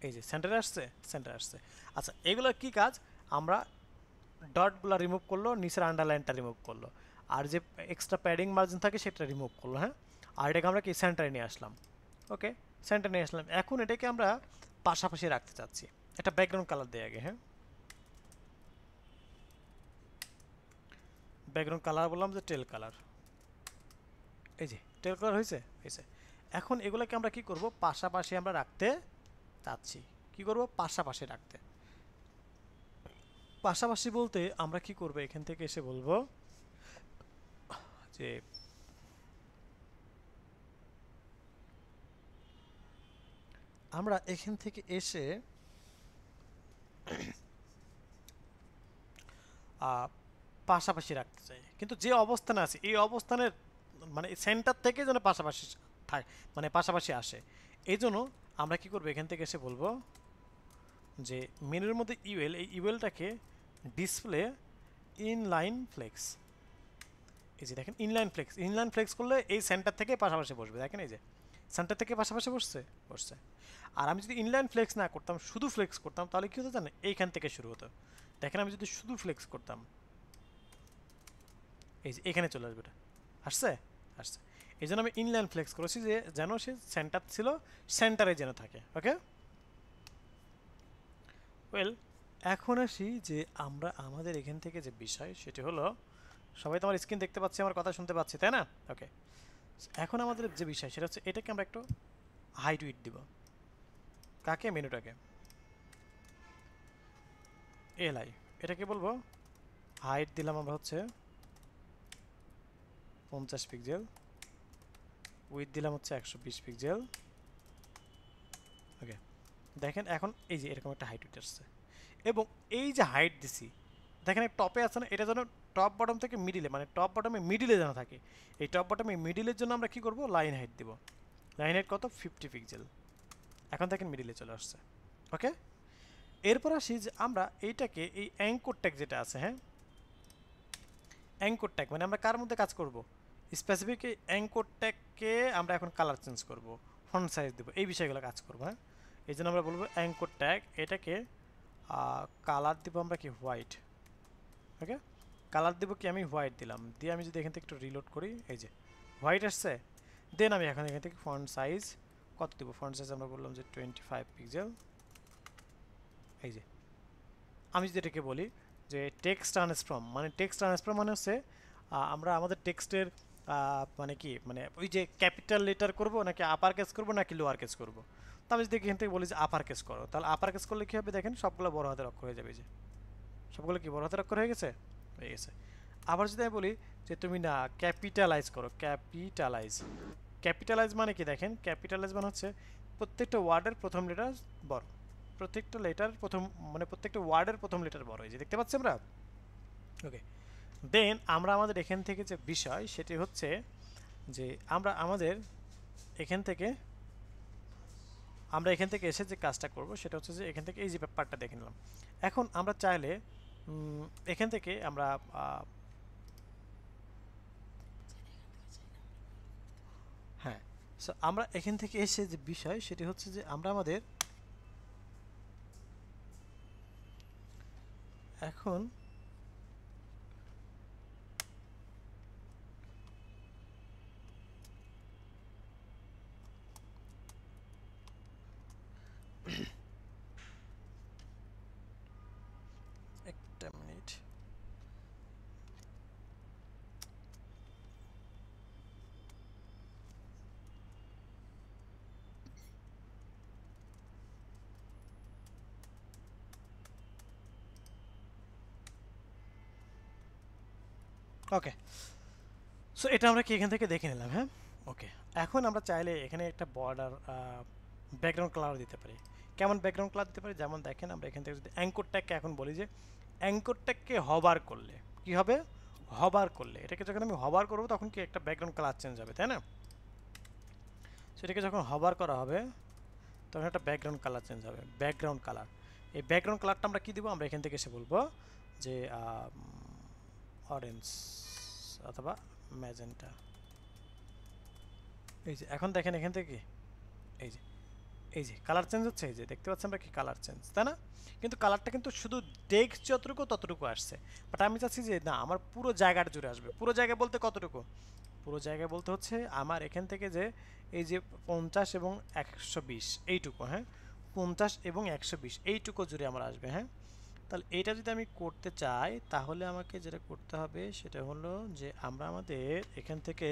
এই যে সেন্টারে আসছে, সেন্টারে আসছে। আচ্ছা, এগুলোর কি কাজ, আমরা ডটগুলো রিমুভ করলো, নিচের আন্ডারলাইনটা রিমুভ করলো, আর যে এক্সট্রা প্যাডিং মার্জিন থাকে সেটা রিমুভ করলো। হ্যাঁ, আর এটাকে আমরা কি সেন্টারে নিয়ে আসলাম। ওকে, সেন্টারে নিয়ে আসলাম। এখন এটাকে আমরা পাশাপাশি রাখতে চাচ্ছি, একটা ব্যাকগ্রাউন্ড কালার দেয় আগে। হ্যাঁ, ব্যাকগ্রাউন্ড কালার বললাম যে টেল কালার, এই যে টেল কালার হয়েছে হয়েছে। এখন এগুলোকে আমরা কি করব, পাশাপাশি আমরা রাখতে চাচ্ছি। কি করব, পাশাপাশি রাখতে। পাশাপাশি বলতে আমরা কি করব, এখান থেকে এসে বলবো যে আমরা এখান থেকে এসে পাশাপাশি রাখতে চাই, কিন্তু যে অবস্থানে আছে এই অবস্থানের মানে সেন্টার থেকে যেন পাশাপাশি থাকে, মানে পাশাপাশি আসে। এই জন্য আমরা কি করবো, এখান থেকে এসে বলবো যে মেনুর মধ্যে ইউএল, এই ইউএলটাকে ডিসপ্লে ইনলাইন ফ্লেক্স। এই যে দেখেন ইনলাইন ফ্লেক্স, ইনলাইন ফ্লেক্স করলে এই সেন্টার থেকে পাশাপাশি বসবে। দেখেন এই যে সেন্টার থেকে পাশাপাশি বসছে। আর আমি যদি ইনলাইন ফ্লেক্স না করতাম, শুধু ফ্লেক্স করতাম, তাহলে কি হতো জানেন, এইখান থেকে শুরু হতো। দেখেন আমি যদি শুধু ফ্লেক্স করতাম, এই যে এখানে চলে আসবে, এটা আসছে আসছে। এই জন্য আমি ইনলাইন ফ্লেক্স করেছি যে যেন সে সেন্টার ছিল, সেন্টারে যেন থাকে। ওকে, ওয়েল, এখন আসি যে আমরা আমাদের এখান থেকে যে বিষয় সেটি হলো, সবাই তো আমার স্ক্রিন দেখতে পাচ্ছি, আমার কথা শুনতে পাচ্ছি, তাই না? ওকে, এখন আমাদের যে বিষয় সেটা হচ্ছে এটাকে আমরা একটু হাইট উইডথ দিব। কাকে, মেনুটাকে এলআই, এটাকে বলবো হাইট দিলাম আমরা হচ্ছে 50 পিক্সেল, উইথ দিলাম হচ্ছে 120 পিক্সেল। ওকে, দেখেন এখন এই যে এরকম একটা হাইট উইথ আসছে, এবং এই যে হাইট দিছি দেখেন টপে আছে না, এটা যেন টপ বটম থেকে মিডিলে, মানে টপ বটমে মিডিলে যেন থাকে। এই টপ বটমে মিডিলের জন্য আমরা কি করব, লাইন হাইট দিব। লাইন হাইট কত, 50 পিক্সেল। এখন দেখেন মিডিলে চলে আসছে। ওকে, এরপর আসি যে আমরা এইটাকে এই অ্যাঙ্কর ট্যাগ যেটা আছে, হ্যাঁ, অ্যাঙ্কর ট্যাগ মানে আমরা কার মধ্যে কাজ করব, স্পেসিফিক অ্যাঙ্কর ট্যাগকে আমরা এখন কালার চেঞ্জ করব, ফন্ট সাইজ দেবো, এই বিষয়গুলো কাজ করবো। হ্যাঁ, এই জন্য আমরা বলবো অ্যাঙ্কর ট্যাগ, এটাকে কালার দিব আমরা কি, হোয়াইট। ওকে, কালার দেবো কি, আমি হোয়াইট দিলাম, দিয়ে আমি যদি এখান থেকে একটু রিলোড করি, এই যে হোয়াইট আসছে। দেন আমি এখান থেকে ফন্ট সাইজ কত দেবো, ফন্ট সাইজ আমরা বললাম যে 25 পিক্সেল। এই যে আমি যদি এটাকে বলি যে টেক্সট ট্রান্সফর্ম, মানে টেক্সট ট্রান্সফর্ম মানে হচ্ছে আমরা আমাদের টেক্সটের মানে কি, মানে ওই যে ক্যাপিটাল লেটার করব নাকি আপার কেস করব নাকি লোয়ার কেস করব। তো আমি যদি এখান থেকে বলি যে আপার কেস করো, তাহলে আপার কেস করলে কী হবে দেখেন, সবগুলো বড় হাতের অক্ষর হয়ে যাবে। যে সবগুলো কি বড় হাতের অক্ষর হয়ে গেছে, হয়ে গেছে। আবার যদি আমি বলি যে তুমি না ক্যাপিটালাইজ করো, ক্যাপিটালাইজ মানে কি দেখেন, ক্যাপিটালাইজ মানে হচ্ছে প্রত্যেকটা ওয়ার্ডের প্রথম লেটার বড়, প্রত্যেকটা লেটার প্রথম, মানে প্রত্যেকটা ওয়ার্ডের প্রথম লেটার বড়, এই যে দেখতে পাচ্ছি আমরা। ওকে, দেন আমরা আমাদের এখান থেকে যে বিষয় সেটি হচ্ছে যে আমরা আমাদের এখান থেকে এসে যে কাজটা করব সেটা হচ্ছে যে এখান থেকে এই যে ব্যাপারটা দেখে নিলাম। এখন আমরা চাইলে এখান থেকে আমরা হ্যাঁ, সো আমরা এখান থেকে এসে যে বিষয় সেটি হচ্ছে যে আমরা আমাদের এখন একটা মিনিট, ওকে। সো এটা আমরা কি এখান থেকে দেখে নিলাম। হ্যাঁ, ওকে। এখন আমরা চাইলে এখানে একটা বর্ডার ব্যাকগ্রাউন্ড কালার দিতে পারি। কেমন ব্যাকগ্রাউন্ড কালার দিতে পারি, যেমন দেখেন আমরা এখান থেকে যদি অ্যাঙ্কর ট্যাগকে এখন বলি যে অ্যাঙ্কর ট্যাগকে হবার করলে কি হবে, হবার করলে এটাকে যখন আমি হবার করবো তখন কি একটা ব্যাকগ্রাউন্ড কালার চেঞ্জ হবে, তাই না? সেটাকে যখন হবার করা হবে তখন একটা ব্যাকগ্রাউন্ড কালার চেঞ্জ হবে, ব্যাকগ্রাউন্ড কালার। এই ব্যাকগ্রাউন্ড কালারটা আমরা কি দিব, আমরা এখান থেকে এসে বলবো যে অরেঞ্জ অথবা ম্যাজেন্টা। এই যে এখন দেখেন এখান থেকে এই যে কালার চেঞ্জ হচ্ছে, এই যে দেখতে পাচ্ছেন আমরা কি কালার চেঞ্জ, তাই না? কিন্তু কালারটা কিন্তু শুধু টেক্সট যতটুকু ততটুকু আসছে, বাট আমি চাচ্ছি যে না আমার পুরো জায়গাটা জুড়ে আসবে। পুরো জায়গা বলতে কতটুকু, পুরো জায়গা বলতে হচ্ছে আমার এখান থেকে যে এই যে 50 এবং 120 এইটুকু, হ্যাঁ 50 এবং 120 এইটুকু জুড়ে আমার আসবে। হ্যাঁ, তাহলে এইটা যদি আমি করতে চাই তাহলে আমাকে যেটা করতে হবে সেটা হলো যে আমরা আমাদের এখান থেকে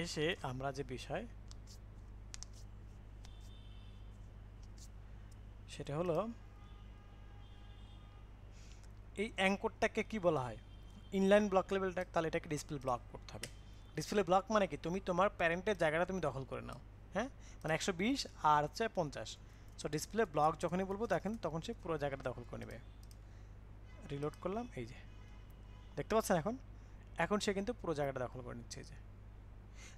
এসে আমরা যে বিষয় সেটা হলো এই অ্যাঙ্করটাকে কি বলা হয়, ইনলাইন ব্লক লেভেল ট্যাগ। তাহলে এটাকে ডিসপ্লে ব্লক করতে হবে। ডিসপ্লে ব্লক মানে কি, তুমি তোমার প্যারেন্টের জায়গাটা তুমি দখল করে নাও। হ্যাঁ, মানে 120 আর হচ্ছে 50। সো ডিসপ্লে ব্লক যখনই বলবো তখন সে পুরো জায়গাটা দখল করে নেবে। রিলোড করলাম, এই যে দেখতে পাচ্ছেন এখন সে কিন্তু পুরো জায়গাটা দখল করে নিচ্ছে। এই যে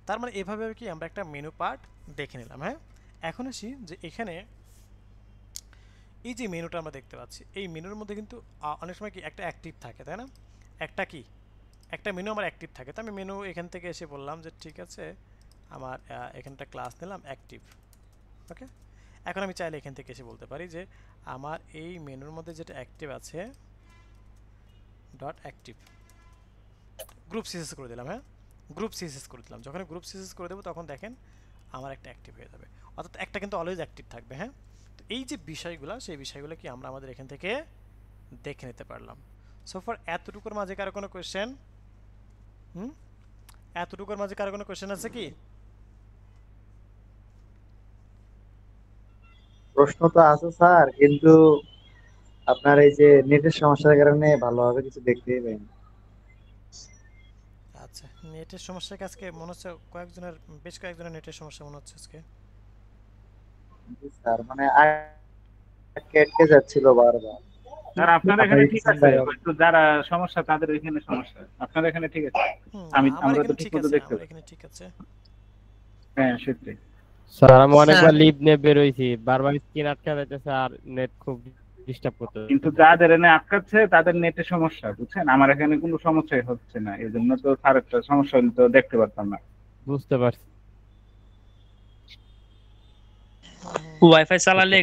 তার মানে এভাবে কি আমরা একটা মেনু পার্ট দেখে নিলাম। হ্যাঁ, এখন আসি যে এখানে এই যে মেনুটা আমরা দেখতে পাচ্ছি, এই মেনুর মধ্যে কিন্তু অনেক সময় কি একটা অ্যাক্টিভ থাকে, তাই না? একটা মেনু আমার অ্যাক্টিভ থাকে। তো আমি মেনু এখান থেকে এসে বললাম যে ঠিক আছে আমার এখানটা ক্লাস নিলাম অ্যাক্টিভ। ওকে, এখন আমি চাইলে এখান থেকে এসে বলতে পারি যে আমার এই মেনুর মধ্যে যেটা অ্যাক্টিভ আছে ডট অ্যাক্টিভ, গ্রুপ সিএসএস করে দিলাম। হ্যাঁ, গ্রুপ সিএসএস করে দিলাম। যখন গ্রুপ সিএসএস করে দেবো তখন দেখেন আমার একটা অ্যাক্টিভ হয়ে যাবে, অর্থাৎ একটা কিন্তু অলওয়েজ অ্যাক্টিভ থাকবে। হ্যাঁ, তো এই যে বিষয়গুলো সেই বিষয়গুলো কি আমরা আমাদের এখান থেকে দেখে নিতে পারলাম। সো ফর এতটুকুর মাঝে কারো কোনো কোয়েশ্চেন? এতটুকুর মাঝে কারো কোনো কোয়েশ্চেন আছে কি? প্রশ্ন তো আছে স্যার, কিন্তু আপনার এই যে নেটের সমস্যার কারণে ভালোভাবে কিছু দেখতেই পাই না। আচ্ছা, নেটের সমস্যা আজকে মনে হচ্ছে বেশ কয়েকজনের নেটের সমস্যা মনে হচ্ছে আজকে। জি স্যার, মানে আটকে যাচ্ছিল বারবার। আর আপনার এখানে ঠিক আছে, একটু যারা সমস্যা তাদের এখানে সমস্যা, আপনার এখানে ঠিক আছে। আমরা তো ঠিক মতো দেখতে পাই। এখানে ঠিক আছে। হ্যাঁ সেটাই স্যার আমি অনেকবার লিভ নিয়ে বের হইছি, বারবার স্ক্রিন আটকে যাইতেছে আর নেট খুব ডিস্টার্ব করতে। কিন্তু যাদের এনে আটকাচ্ছে তাদের নেটের সমস্যা, বুঝছেন? আমার এখানে কোনো সমস্যাই হচ্ছে না, এই জন্য তো স্যার একটা সমস্যা হলে তো দেখতে পারতাম না। বুঝতে পারছি। ওয়াইফাই চালালে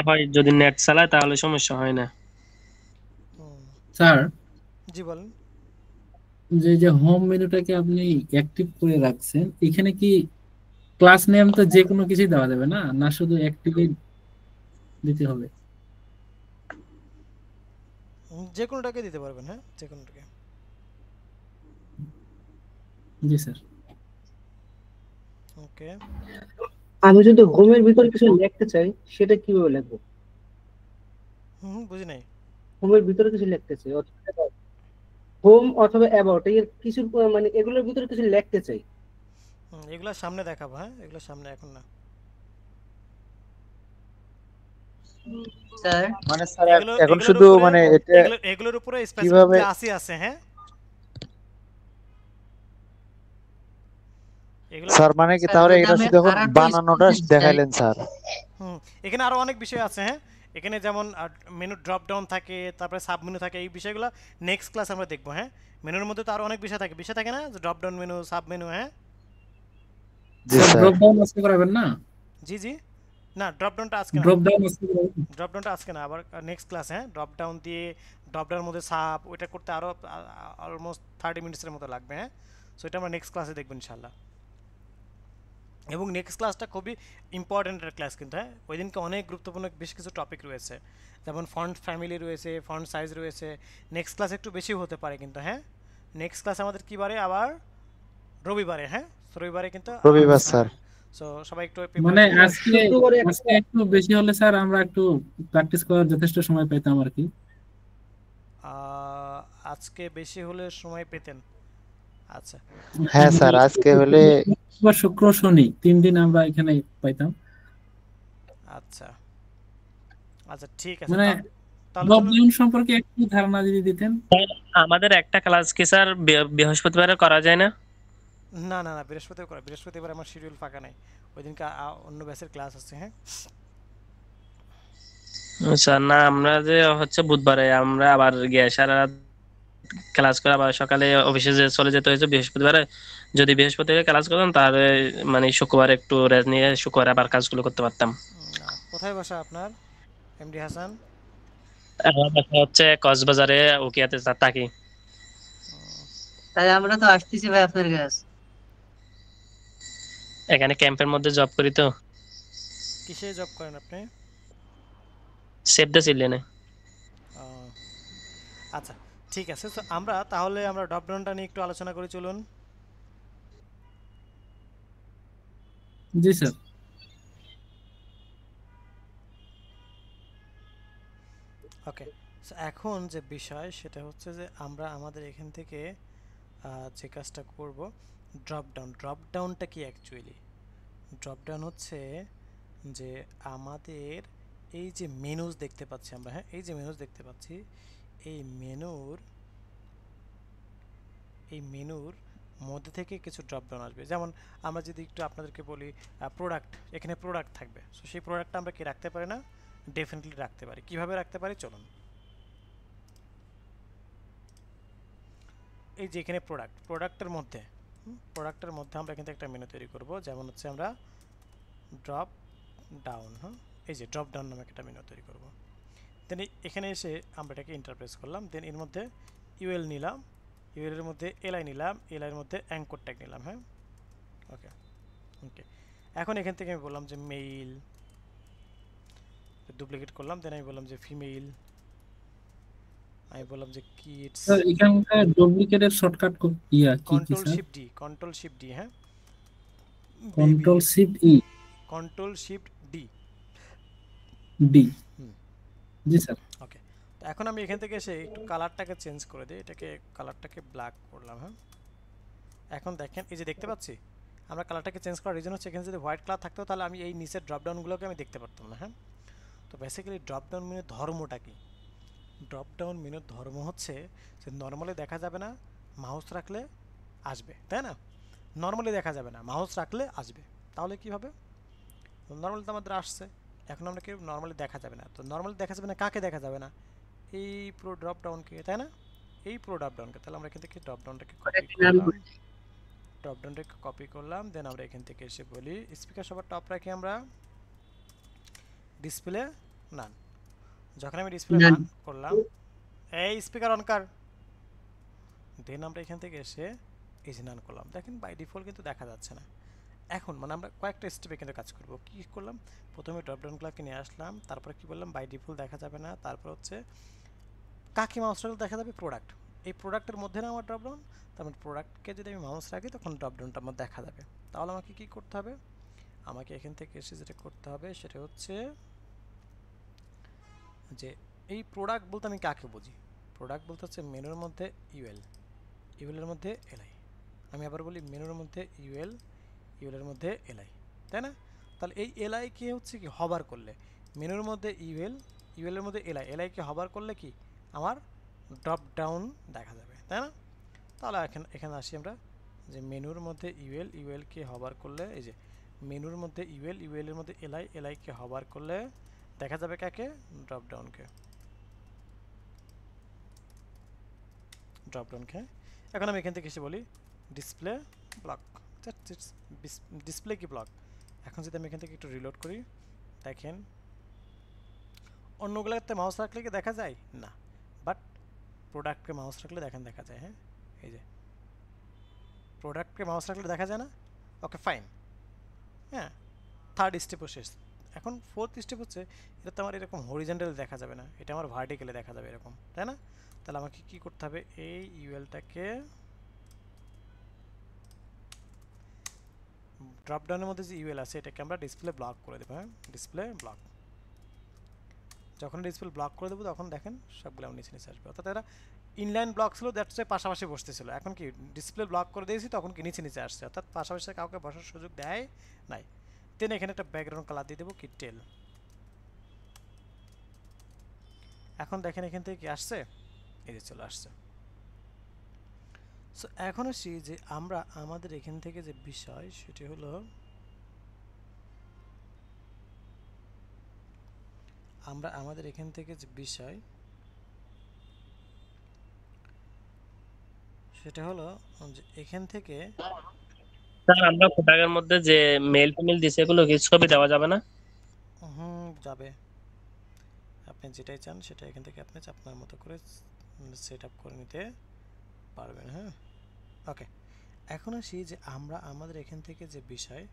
হয়, যদি নেট চালায় তাহলে সমস্যা হয় না। স্যার জি বলেন। যে হোম মেনুটাকে আপনি অ্যাক্টিভ করে রাখছেন, এখানে কি ক্লাস নেম তো যে কোনো কিছুই দেওয়া যাবে না, না শুধু অ্যাক্টিভই দিতে হবে? যে কোনোটাকে দিতে পারবেন, হ্যাঁ, যে কোনোটাকে। জি স্যার। ওকে, আমি যদি হোমের ভিতরে কিছু লিখতে চাই সেটা কিভাবে লিখবো? বুঝি নাই। হোমের ভিতরে কিছু লিখতে চাই, হোম অথবা অ্যাবাউট এর কিছু মানে এগুলোর ভিতরে কিছু লিখতে চাই। এগুলা সামনে দেখাবো, হ্যাঁ, এগুলো সামনে, এখন না। স্যার মানে স্যার এগুলো এখন এগুলোর শুধু উপরে মানে এটা এগুলোর উপরে স্পেসিফিক কিভাবে ক্লাসই আছে, হ্যাঁ, এগুলো। স্যার মানে কি স্যার তাহলে যদি এটা আমি শুধু এখন আর একটু বানানোটা স্পেসিফিক চাই, দেখাইলেন স্যার? এখানে আরো অনেক বিষয় আছে, হ্যাঁ, এখানে যেমন মেনু ড্রপ ডাউন থাকে, তারপরে সাব মেনু থাকে, এই বিষয়গুলো নেক্সট ক্লাস আমরা দেখবো, হ্যাঁ। মেনুর মধ্যে তো আরো অনেক বিষয় থাকে না, যে drop down menu, sub menu, হ্যাঁ। জি স্যার স্যার। ড্রপ ডাউন আজকে করাবেন না? জি জি, না, ড্রপ ডাউনটা আজকে না, ড্রপ ডাউন আজকে করাবেন? ড্রপ ডাউনটা আজকে না, আবার নেক্সট ক্লাস, হ্যাঁ। ড্রপ ডাউন দিয়ে ড্রপ ডাউনের মধ্যে সাব, ওইটা করতে আরো অলমোস্ট 30 মিনিটসের মতো লাগবে, হ্যাঁ। সো এটা আমরা নেক্সট ক্লাসে দেখবো ইনশাল্লাহ। এবং নেক্সট ক্লাসটা খুবই ইম্পর্টেন্ট একটা ক্লাস কিন্তু, হ্যাঁ। ওই দিনকে অনেক গুরুত্বপূর্ণ বেশ কিছু টপিক রয়েছে, যেমন ফন্ট ফ্যামিলি রয়েছে, ফন্ট সাইজ রয়েছে। নেক্সট ক্লাস একটু বেশি হতে পারে কিন্তু, হ্যাঁ। নেক্সট ক্লাস আমাদের কী বারে? আবার রবিবারে, হ্যাঁ। রবিবারে কিন্তু রবিবার স্যার। সো সবাই একটু মানে প্রিপারেশন। আজকে আজকে একটু বেশি হলে স্যার আমরা একটু প্র্যাকটিস করার যথেষ্ট সময় পেতাম আর কি। আজকে বেশি হলে সময় পেতেন, আচ্ছা। হ্যাঁ স্যার, আজকে হলে শুক্র শনি 3 দিন আমরা এখানে পাইতাম। আচ্ছা আচ্ছা, ঠিক আছে। মানে তাহলে ড্রপ চলুন। ডাউন সম্পর্কে একটু ধারণা যদি দিতেন। আমাদের একটা ক্লাস কি স্যার বৃহস্পতিবারে করা যায় না? না না না, বৃহস্পতিবার করা, বৃহস্পতিবার আমার শিডিউল ফাঁকা নাই, ওই দিনকে অন্য ব্যাচের ক্লাস আছে, হ্যাঁ। আচ্ছা, না আমরা যে হচ্ছে বুধবারে আমরা আবার গিয়ে সারা রাত ক্লাস করে আবার সকালে অফিসে যে চলে যেতে হয়েছে বৃহস্পতিবারে। যদি বৃহস্পতিবারে ক্লাস করতাম তাহলে মানে শুক্রবার একটু রেস্ট নিয়ে শুক্রবার আবার কাজগুলো করতে পারতাম। কোথায় বাসা আপনার, এমডি হাসান? আমার বাসা হচ্ছে কক্সবাজারে উকিয়াতে থাকি। তাই আমরা তো আসতেছি ভাই আপনার কাছে। এখানে ক্যাম্পের মধ্যে জব করি তো। কিসে জব করেন আপনি? সেভ দ্য চিলড্রেনে। আচ্ছা, ঠিক আছে। তো আমরা তাহলে ড্রপ ডাউনটা নিয়ে একটু আলোচনা করি, চলুন। জি স্যার। ওকে, এখন যে বিষয় সেটা হচ্ছে যে আমরা আমাদের এখান থেকে যে কাজটা করব, ড্রপ ডাউনটা কি অ্যাকচুয়ালি? ড্রপ ডাউন হচ্ছে যে আমাদের এই যে মেনুজ দেখতে পাচ্ছি আমরা, হ্যাঁ, এই যে মেনুজ দেখতে পাচ্ছি, এই মেনুর মধ্যে থেকে কিছু ড্রপ ডাউন আসবে। যেমন আমরা যদি একটু আপনাদেরকে বলি, প্রোডাক্ট, এখানে প্রোডাক্ট থাকবে। সো সেই প্রোডাক্টটা আমরা কি রাখতে পারি না? ডেফিনেটলি রাখতে পারি। কিভাবে রাখতে পারি চলুন। এই যে এখানে প্রোডাক্টের মধ্যে আমরা কিন্তু একটা মেনু তৈরি করব, যেমন হচ্ছে আমরা ড্রপ ডাউন, হ্যাঁ, এই যে ড্রপ ডাউন নামে একটা মেনু তৈরি করব। দেন এখানে এসে আমরা এটাকে ইন্টারপ্রেস করলাম, দেন এর মধ্যে ইউএল নিলাম, ইউএল এর মধ্যে এলআই নিলাম, এলআই এর মধ্যে অ্যাঙ্কর ট্যাগ নিলাম, হ্যাঁ। ওকে ওকে, এখন এখান থেকে আমি বললাম যে মেইল, ডুপ্লিকেট করলাম, দেন আমি বললাম যে ফিমেল, আমি বললাম যে কিডস। স্যার এখানকার ডুপ্লিকেটের শর্টকাট কি কি কন্ট্রোল স্যার? শিফট ডি, হ্যাঁ, কন্ট্রোল শিফট ই, কন্ট্রোল শিফট ডি, ডি। জি স্যার। ওকে, তো এখন আমি এখান থেকে এসে একটু কালারটাকে চেঞ্জ করে দিই, এটাকে কালারটাকে ব্ল্যাক করলাম, হ্যাঁ। এখন দেখেন, এই যে দেখতে পাচ্ছি আমরা কালারটাকে চেঞ্জ করার রিজন হচ্ছে এখানে যদি হোয়াইট কালার থাকতো তাহলে আমি এই নিচের ড্রপ ডাউনগুলোকে আমি দেখতে পারতাম না, হ্যাঁ। তো বেসিক্যালি ড্রপ ডাউন মেনুর ধর্মটা কি? ড্রপ ডাউন মেনুর ধর্ম হচ্ছে যে নর্মালি দেখা যাবে না, মাউস রাখলে আসবে, তাই না? নর্মালি দেখা যাবে না, মাউস রাখলে আসবে। তাহলে কি হবে? নর্মালি তো আমাদের আসছে, এখন আমরা কি নর্মালি দেখা যাবে না। তো নর্মালি দেখা যাবে না, কাকে দেখা যাবে না? এই প্রো ড্রপ ডাউনকে, তাই না? এই প্রো ড্রপ ডাউনকে। তাহলে আমরা এখান থেকে ড্রপ ডাউনটাকে কপি করলাম, দেন আমরা এখান থেকে এসে বলি স্পিকার সবার টপ রাখি আমরা, ডিসপ্লে নান। যখন আমি ডিসপ্লে নান করলাম, এই স্পিকার অন কর, দেন আমরা এখান থেকে এসে এই যে নান করলাম, দেখেন বাই ডিফল্ট কিন্তু দেখা যাচ্ছে না। এখন মানে আমরা কয়েকটা স্টেপে কিন্তু কাজ করব। কি করলাম, প্রথমে ড্রপডাউন ক্লাসকে নিয়ে আসলাম, তারপরে কি বললাম বাই ডিফল্ট দেখা যাবে না, তারপর হচ্ছে কাকে মাউস রাখলে দেখা যাবে প্রোডাক্ট, এই প্রোডাক্টের মধ্যে না আমার ড্রপডাউন, তার মানে প্রোডাক্টকে যদি আমি মাউস রাখি তখন ড্রপডাউনটা আমার দেখা যাবে। তাহলে আমাকে কি করতে হবে, আমাকে এখান থেকে এসে যেটা করতে হবে সেটা হচ্ছে যে এই প্রোডাক্ট বলতে আমি কাকে বুঝি, প্রোডাক্ট বলতে হচ্ছে মেনুর মধ্যে ইউএল, ইউএলের মধ্যে এলআই, আমি আবার বলি মেনুর মধ্যে ইউএল, ইউএলের মধ্যে এলআই, তাই না? তাহলে এই এলআই কে হচ্ছে কি হবার করলে মেনুর মধ্যে ইউএল, ইউএলের মধ্যে এলআই, এলআই কে হবার করলে কি আমার ড্রপ ডাউন দেখা যাবে, তাই না? তাহলে এখানে আসি আমরা যে মেনুর মধ্যে ইউএল, ইউএল কে হবার করলে এই যে মেনুর মধ্যে ইউএল, ইউএলের মধ্যে এলআই, এলআই কে হবার করলে দেখা যাবে কাকে, ড্রপ ডাউনকে, ড্রপ ডাউনকে। এখন আমি এখান থেকে এসে বলি ডিসপ্লে ব্লক, ডিসপ্লে কি ব্লক। এখন যদি আমি এখান থেকে একটু রিলোড করি, দেখেন অন্যগুলোতে মাউস রাখলে কি দেখা যায় না, বাট প্রোডাক্টকে মাউস রাখলে দেখেন দেখা যায়। হ্যাঁ, এই যে প্রোডাক্টকে মাউস রাখলে দেখা যায় না, ওকে ফাইন। হ্যাঁ, থার্ড স্টেপও শেষ। এখন ফোর্থ স্টেপ হচ্ছে এটা তো আমার এরকম হরিজন্টাল দেখা যাবে না, এটা আমার ভার্টিক্যালে দেখা যাবে এরকম, তাই না? তাহলে আমাকে কি করতে হবে, এই ইউএলটাকে ড্রপ ডাউনের মধ্যে যে ইউএল আছে এটাকে আমরা ডিসপ্লে ব্লক করে দেবো। হ্যাঁ, ডিসপ্লে ব্লক, যখন ডিসপ্লে ব্লক করে দেবো তখন দেখেন সবগুলো নিচে নিচে আসবে। অর্থাৎ এরা ইনলাইন ব্লক ছিল, দ্যাটস ওয়াই পাশাপাশি বসতেছিল। এখন কি ডিসপ্লে ব্লক করে দিয়েছি তখন কি নিচে নিচে আসছে, অর্থাৎ পাশাপাশি কাউকে বসার সুযোগ দেয় নাই। দেন এখানে একটা ব্যাকগ্রাউন্ড কালার দিয়ে দেবো কি টেল। এখন দেখেন এখান থেকে কি আসছে, এই যে চলে আসছে। সো এখন আসি যে আমরা আমাদের এখান থেকে যে বিষয় সেটি হলো আমরা আমাদের এখান থেকে যে বিষয় সেটা হলো যে এখান থেকে স্যার আমরা প্রোডাক্টের মধ্যে যে মেল ফিমেল দিছে এগুলো কি ছবি দেওয়া যাবে না? যাবে, আপনি যেটাই চান সেটা এখান থেকে আপনি আপনার মতো করে সেট আপ করে নিতে পারবেন। হ্যাঁ, ওকে। এখন আসি যে আমরা আমাদের এখান থেকে যে বিষয়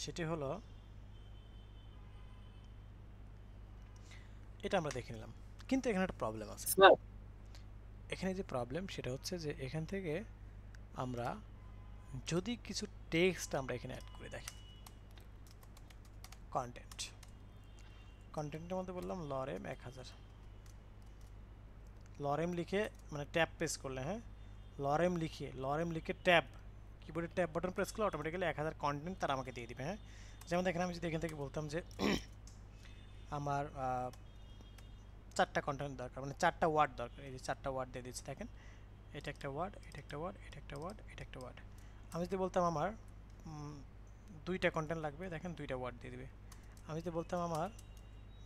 সেটি হলো এটা আমরা দেখে নিলাম, কিন্তু এখানে একটা প্রবলেম আছে। এখানে যে প্রবলেম সেটা হচ্ছে যে এখান থেকে আমরা যদি কিছু টেক্সট আমরা এখানে অ্যাড করে দেখি, কন্টেন্টের মধ্যে বললাম লরেম 1000, লরেম লিখে মানে ট্যাব প্রেস করলে, হ্যাঁ লরেম লিখে ট্যাব, কিবোর্ডের ট্যাব বাটন প্রেস করলে অটোমেটিক্যালি 1000 কন্টেন্ট তারা আমাকে দিয়ে দিবে। হ্যাঁ, যেমন দেখেন আমি যদি এখান থেকে বলতাম যে আমার 4টা কন্টেন্ট দরকার, মানে 4টা ওয়ার্ড দরকার, এই যে 4টা ওয়ার্ড দিয়ে দিচ্ছি। দেখেন এটা একটা ওয়ার্ড, এটা একটা ওয়ার্ড, এটা একটা ওয়ার্ড, এটা একটা ওয়ার্ড। আমি যদি বলতাম আমার 2টা কন্টেন্ট লাগবে, দেখেন 2টা ওয়ার্ড দিয়ে দিবে। আমি যদি বলতাম আমার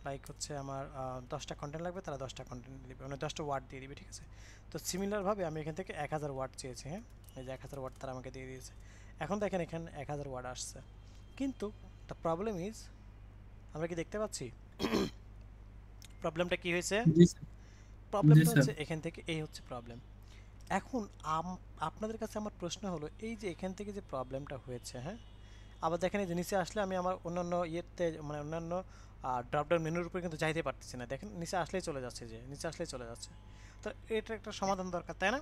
লাইক হচ্ছে আমার 10টা কন্টেন্ট লাগবে, তারা 10টা কন্টেন্ট দিয়ে দিবে, মানে 10টা ওয়ার্ড দিয়ে দিবে। ঠিক আছে, তো সিমিলারভাবে আমি এখান থেকে 1000 ওয়ার্ড চেয়েছি। হ্যাঁ, এই যে 1000 ওয়ার্ড তারা আমাকে দিয়ে দিয়েছে। এখন দেখেন এখানে 1000 ওয়ার্ড আসছে, কিন্তু দ্য প্রবলেম ইজ আমরা কি দেখতে পাচ্ছি প্রবলেমটা কি হয়েছে? প্রবলেমটা হচ্ছে এখান থেকে এই হচ্ছে প্রবলেম। এখন আপনাদের কাছে আমার প্রশ্ন হলো এই যে এখান থেকে যে প্রবলেমটা হয়েছে, হ্যাঁ আবার দেখেন এই যে নিচে আসলে আমি আমার অন্যান্য ইয়েতে মানে অন্যান্য ড্রপডাউন মেনুর উপরে কিন্তু যাইতে পারতেছি না। দেখেন নিচে আসলেই চলে যাচ্ছে, যে নিচে আসলেই চলে যাচ্ছে। তো এটা একটা সমাধান দরকার, তাই না?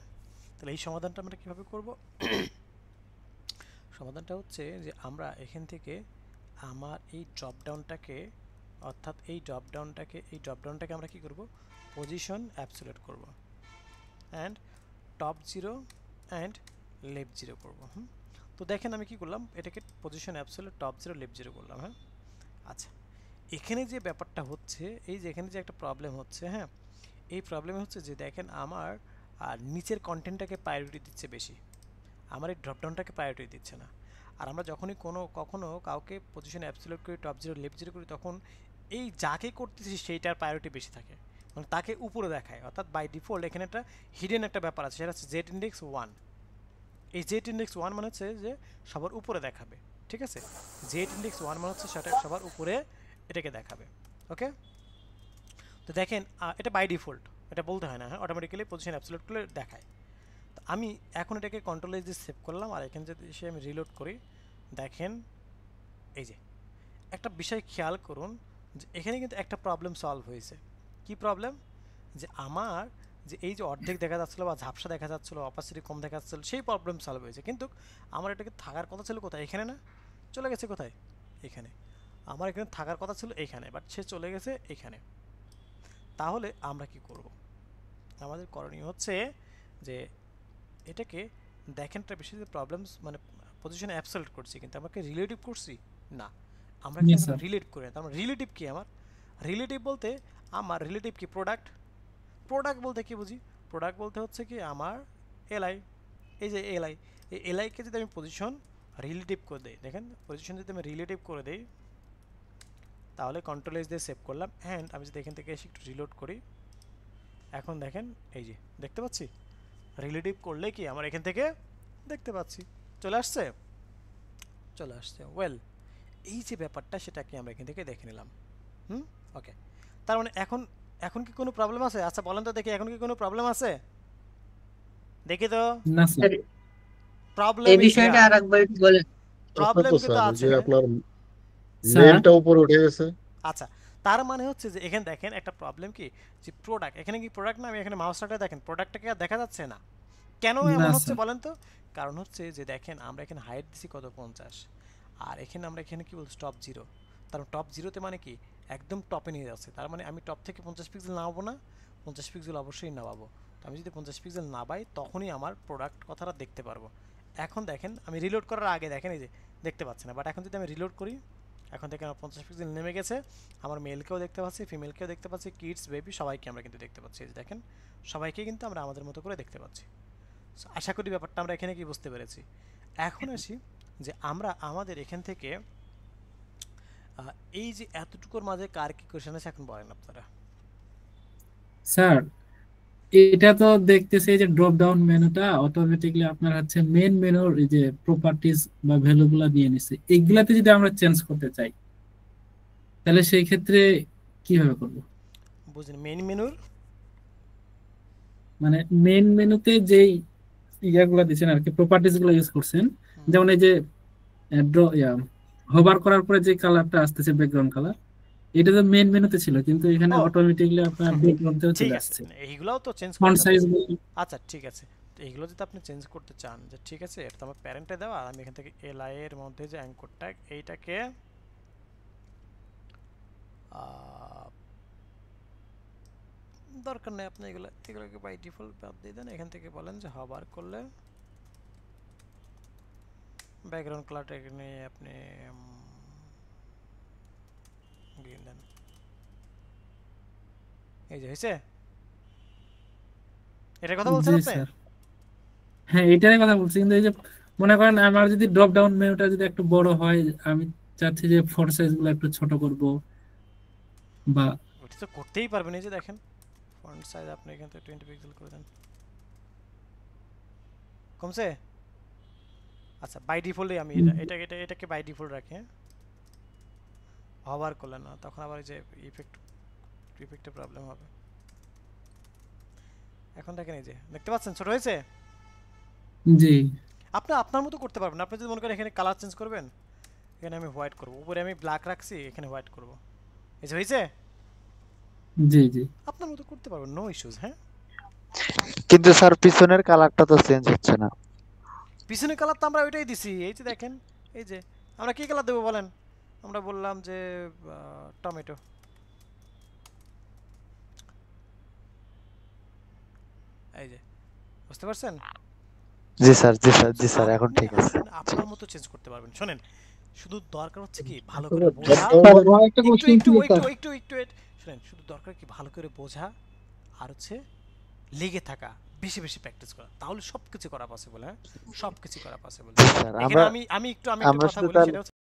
তাহলে এই সমাধানটা আমরা কীভাবে করব? সমাধানটা হচ্ছে যে আমরা এখান থেকে আমার এই ড্রপডাউনটাকে অর্থাৎ এই ড্রপডাউনটাকে আমরা কি করব, পজিশন অ্যাবসলিউট করব অ্যান্ড টপ 0 অ্যান্ড লেফট 0 করব। তো দেখেন আমি কি করলাম, এটাকে পজিশন অ্যাবসলিউট টপ 0 লেফট 0 করলাম। হ্যাঁ, আচ্ছা এখানে যে ব্যাপারটা হচ্ছে, এই যে এখানে যে একটা প্রবলেম হচ্ছে, হ্যাঁ এই প্রবলেম হচ্ছে যে দেখেন আমার নিচের কন্টেন্টটাকে প্রায়োরিটি দিচ্ছে বেশি, আমার এই ড্রপডাউনটাকে প্রায়োরিটি দিচ্ছে না। আর আমরা যখনই কখনো কাউকে পজিশন অ্যাবসলিউট করি, টপ 0 লেফট 0 করি, তখন এই যাকে করতেছি সেইটার প্রায়োরিটি বেশি থাকে, মানে তাকে উপরে দেখায়। অর্থাৎ বাই ডিফল্ট এখানে একটা হিডেন একটা ব্যাপার আছে, সেটা হচ্ছে জেড ইন্ডেক্স 1। এই জেড ইন্ডেক্স 1 মানে হচ্ছে যে সবার উপরে দেখাবে। ঠিক আছে, জেড ইন্ডেক্স 1 মানে হচ্ছে সেটা সবার উপরে এটাকে দেখাবে। ওকে, তো দেখেন এটা বাই ডিফল্ট, এটা বলতে হয় না। হ্যাঁ, অটোমেটিক্যালি পজিশন অ্যাবসলিউট করলে দেখায়। আমি এখন এটাকে কন্ট্রোল এস দিয়ে সেভ করলাম, আর এখানে যদি এসে আমি রিলোড করি, দেখেন এই যে একটা বিষয় খেয়াল করুন যে এখানে কিন্তু একটা প্রবলেম সলভ হয়েছে। কি প্রবলেম? যে আমার যে এই যে অর্ধেক দেখা যাচ্ছিলো বা ঝাপসা দেখা যাচ্ছিলো, অপাসিটি কম দেখা যাচ্ছিলো, সেই প্রবলেম সলভ হয়েছে। কিন্তু আমার এটাকে থাকার কথা ছিল কোথায়? এখানে না, চলে গেছে কোথায়? এখানে। আমার এখানে থাকার কথা ছিল এখানে, বাট সে চলে গেছে এখানে। তাহলে আমরা কি করব? আমাদের করণীয় হচ্ছে যে এটাকে দেখেন একটা বিষয় যে প্রবলেমস মানে পজিশনে অ্যাবসলিউট করছি, কিন্তু আমাকে রিলেটিভ করছি না, আমরা কি রিলেট করে। তার মানে রিলেটিভ কি? আমার রিলেটিভ বলতে আমার রিলেটিভ কি? প্রোডাক্ট। প্রোডাক্ট বলতে কি বুঝি? প্রোডাক্ট বলতে হচ্ছে কি আমার এলআই, এই যে এলআই, এই এলআইকে যদি আমি পজিশন রিলেটিভ করে দিই, দেখেন পজিশন যদি আমি রিলেটিভ করে দিই, তাহলে কন্ট্রোল এস দিয়ে সেভ করলাম। অ্যান্ড আমি যদি এখান থেকে এসে একটু রিলোড করি, এখন দেখেন এই যে দেখতে পাচ্ছি রিলেটিভ করলে কি আমার এখান থেকে দেখতে পাচ্ছি চলে আসছে, চলে আসছে। ওয়েল, এই যে ব্যাপারটা সেটাকে আমরা এখান থেকে দেখে নিলাম। ওকে, তার মানে এখন কি কোনো প্রবলেম আছে? আচ্ছা বলেন তো দেখি, এখন কি কোনো প্রবলেম আছে? দেখি তো। না স্যার, প্রবলেম এই বিষয়টা আরেকবার একটু বলেন। প্রবলেম কিন্তু আছে যে আপনার মেলটা উপরে উঠে গেছে। আচ্ছা, তার মানে হচ্ছে যে এখানে দেখেন একটা প্রবলেম কি, যে প্রোডাক্ট, এখানে কি প্রোডাক্ট না? আমি এখানে মাউসটা দেখেন প্রোডাক্টটাকে আর দেখা যাচ্ছে না। কেন এমন হচ্ছে বলেন তো? কারণ হচ্ছে যে দেখেন আমরা এখানে হাইট দিছি কত 50, আর এখানে আমরা এখানে কি বলছি টপ 0। তার টপ 0তে মানে কি একদম টপে নিয়ে যাচ্ছে। তার মানে আমি টপ থেকে 50 পিক্সেল নামাবো না, 50 পিক্সেল অবশ্যই নামাবো। তো আমি যদি 50 পিক্সেল নামাই তখনই আমার প্রোডাক্ট কথাটা দেখতে পারবো। এখন দেখেন আমি রিলোড করার আগে দেখেন এই যে দেখতে পাচ্ছি না, বাট এখন যদি আমি রিলোড করি, এখন দেখেন আমার 50 পিক্সেল নেমে গেছে। আমার মেলকেও দেখতে পাচ্ছি, ফিমেলকেও দেখতে পাচ্ছি, কিডস, বেবি সবাইকে আমরা কিন্তু দেখতে পাচ্ছি। এই যে দেখেন সবাইকে কিন্তু আমরা আমাদের মতো করে দেখতে পাচ্ছি। আশা করি ব্যাপারটা আমরা এখানে কি বুঝতে পেরেছি। এখন আসি যে আমরা আমাদের এখান থেকে এই যে এতটুকুর মাঝে কার কি কোশ্চেন আছে এখন বলেন আপনারা। স্যার এটা তো দেখতেছি যে ড্রপ ডাউন মেনুটা অটোমেটিক্যালি আপনার হচ্ছে মেন মেনুর এই যে প্রপার্টিজ বা ভ্যালুগুলো দিয়ে নিছে, এইগুলাতে যদি আমরা চেঞ্জ করতে চাই তাহলে সেই ক্ষেত্রে কিভাবে করব? বুঝলেন? মেইন মেনুর মানে মেন মেনুতে যেই ইয়াগুলো দিচ্ছেন আর কি, প্রপার্টিজ গুলো ইউজ করছেন, যেমন এই যে হোভার করার পরে যে কালারটা আসতেছে ব্যাকগ্রাউন্ড কালার, এটা তো মেন মেনুতে ছিল, কিন্তু এখানে অটোমেটিক্যালি আপনার ব্যাকগ্রাউন্ডেও চলে আসছে। এইগুলাও তো চেঞ্জ ফন্ট সাইজ। আচ্ছা ঠিক আছে, তো এইগুলো যদি আপনি চেঞ্জ করতে চান, যে ঠিক আছে এটা তো আমার প্যারেন্টে দেওয়া, আর আমি এখান থেকে এলআই এর মধ্যে যে অ্যাঙ্কর ট্যাগ এইটাকে দরকার নেই, আপনি এগুলোকে বাই ডিফল্ট বাদ দিয়ে দেন। এখান থেকে বলেন যে হবার করলে ব্যাকগ্রাউন্ড কালারটা এখানে আপনি গ্রিন দেন। এই যে হয়েছে, এটার কথা বলছেন আপনি? হ্যাঁ এটারই কথা বলছি, কিন্তু এই যে মনে করেন আমার যদি ড্রপ ডাউন মেনুটা যদি একটু বড় হয়, আমি চাচ্ছি যে ফন্ট সাইজ গুলো একটু ছোট করব, বা ওটা তো করতেই পারবেন। এই যে দেখেন ফন্ট সাইজ আপনি এখান থেকে 20 পিক্সেল করে দেন, কমছে? আচ্ছা বাই ডিফল্টে আমি এটাকে বাই ডিফল্ট রাখি। হবার করলে না, তখন আবার এই যে ইফেক্টে প্রবলেম হবে। এখন দেখেন এই যে দেখতে পাচ্ছেন ছোট হয়েছে। জি, আপনি আপনার মতো করতে পারবেন। আপনি যদি মনে করেন এখানে কালার চেঞ্জ করবেন, এখানে আমি হোয়াইট করব, উপরে আমি ব্ল্যাক রাখছি, এখানে হোয়াইট করব, এই যে হয়েছে। জি জি, আপনার মতো করতে পারবেন, নো ইস্যুস। হ্যাঁ, কিন্তু স্যার পিছনের কালারটা তো চেঞ্জ হচ্ছে না। পিছনের কালার তো আমরা ওইটাই দিছি। এই যে দেখেন, এই যে আমরা কি কালার দেবো বলেন? আমরা বললাম যে টমেটো। এই যে বুঝতে পারছেন? জি স্যার, জি স্যার, জি স্যার, এখন ঠিক আছে। আপনার মতো চেঞ্জ করতে পারবেন। শুনেন, শুধু দরকার হচ্ছে কি ভালো করে বোঝা। একটু শুনেন, শুধু দরকার কি ভালো করে বোঝা, আর হচ্ছে লেগে থাকা, বেশি বেশি প্র্যাকটিস করা, তাহলে সবকিছু করা পসিবল। হ্যাঁ, সবকিছু করা পসিবল। আমি কথা বলি সেটা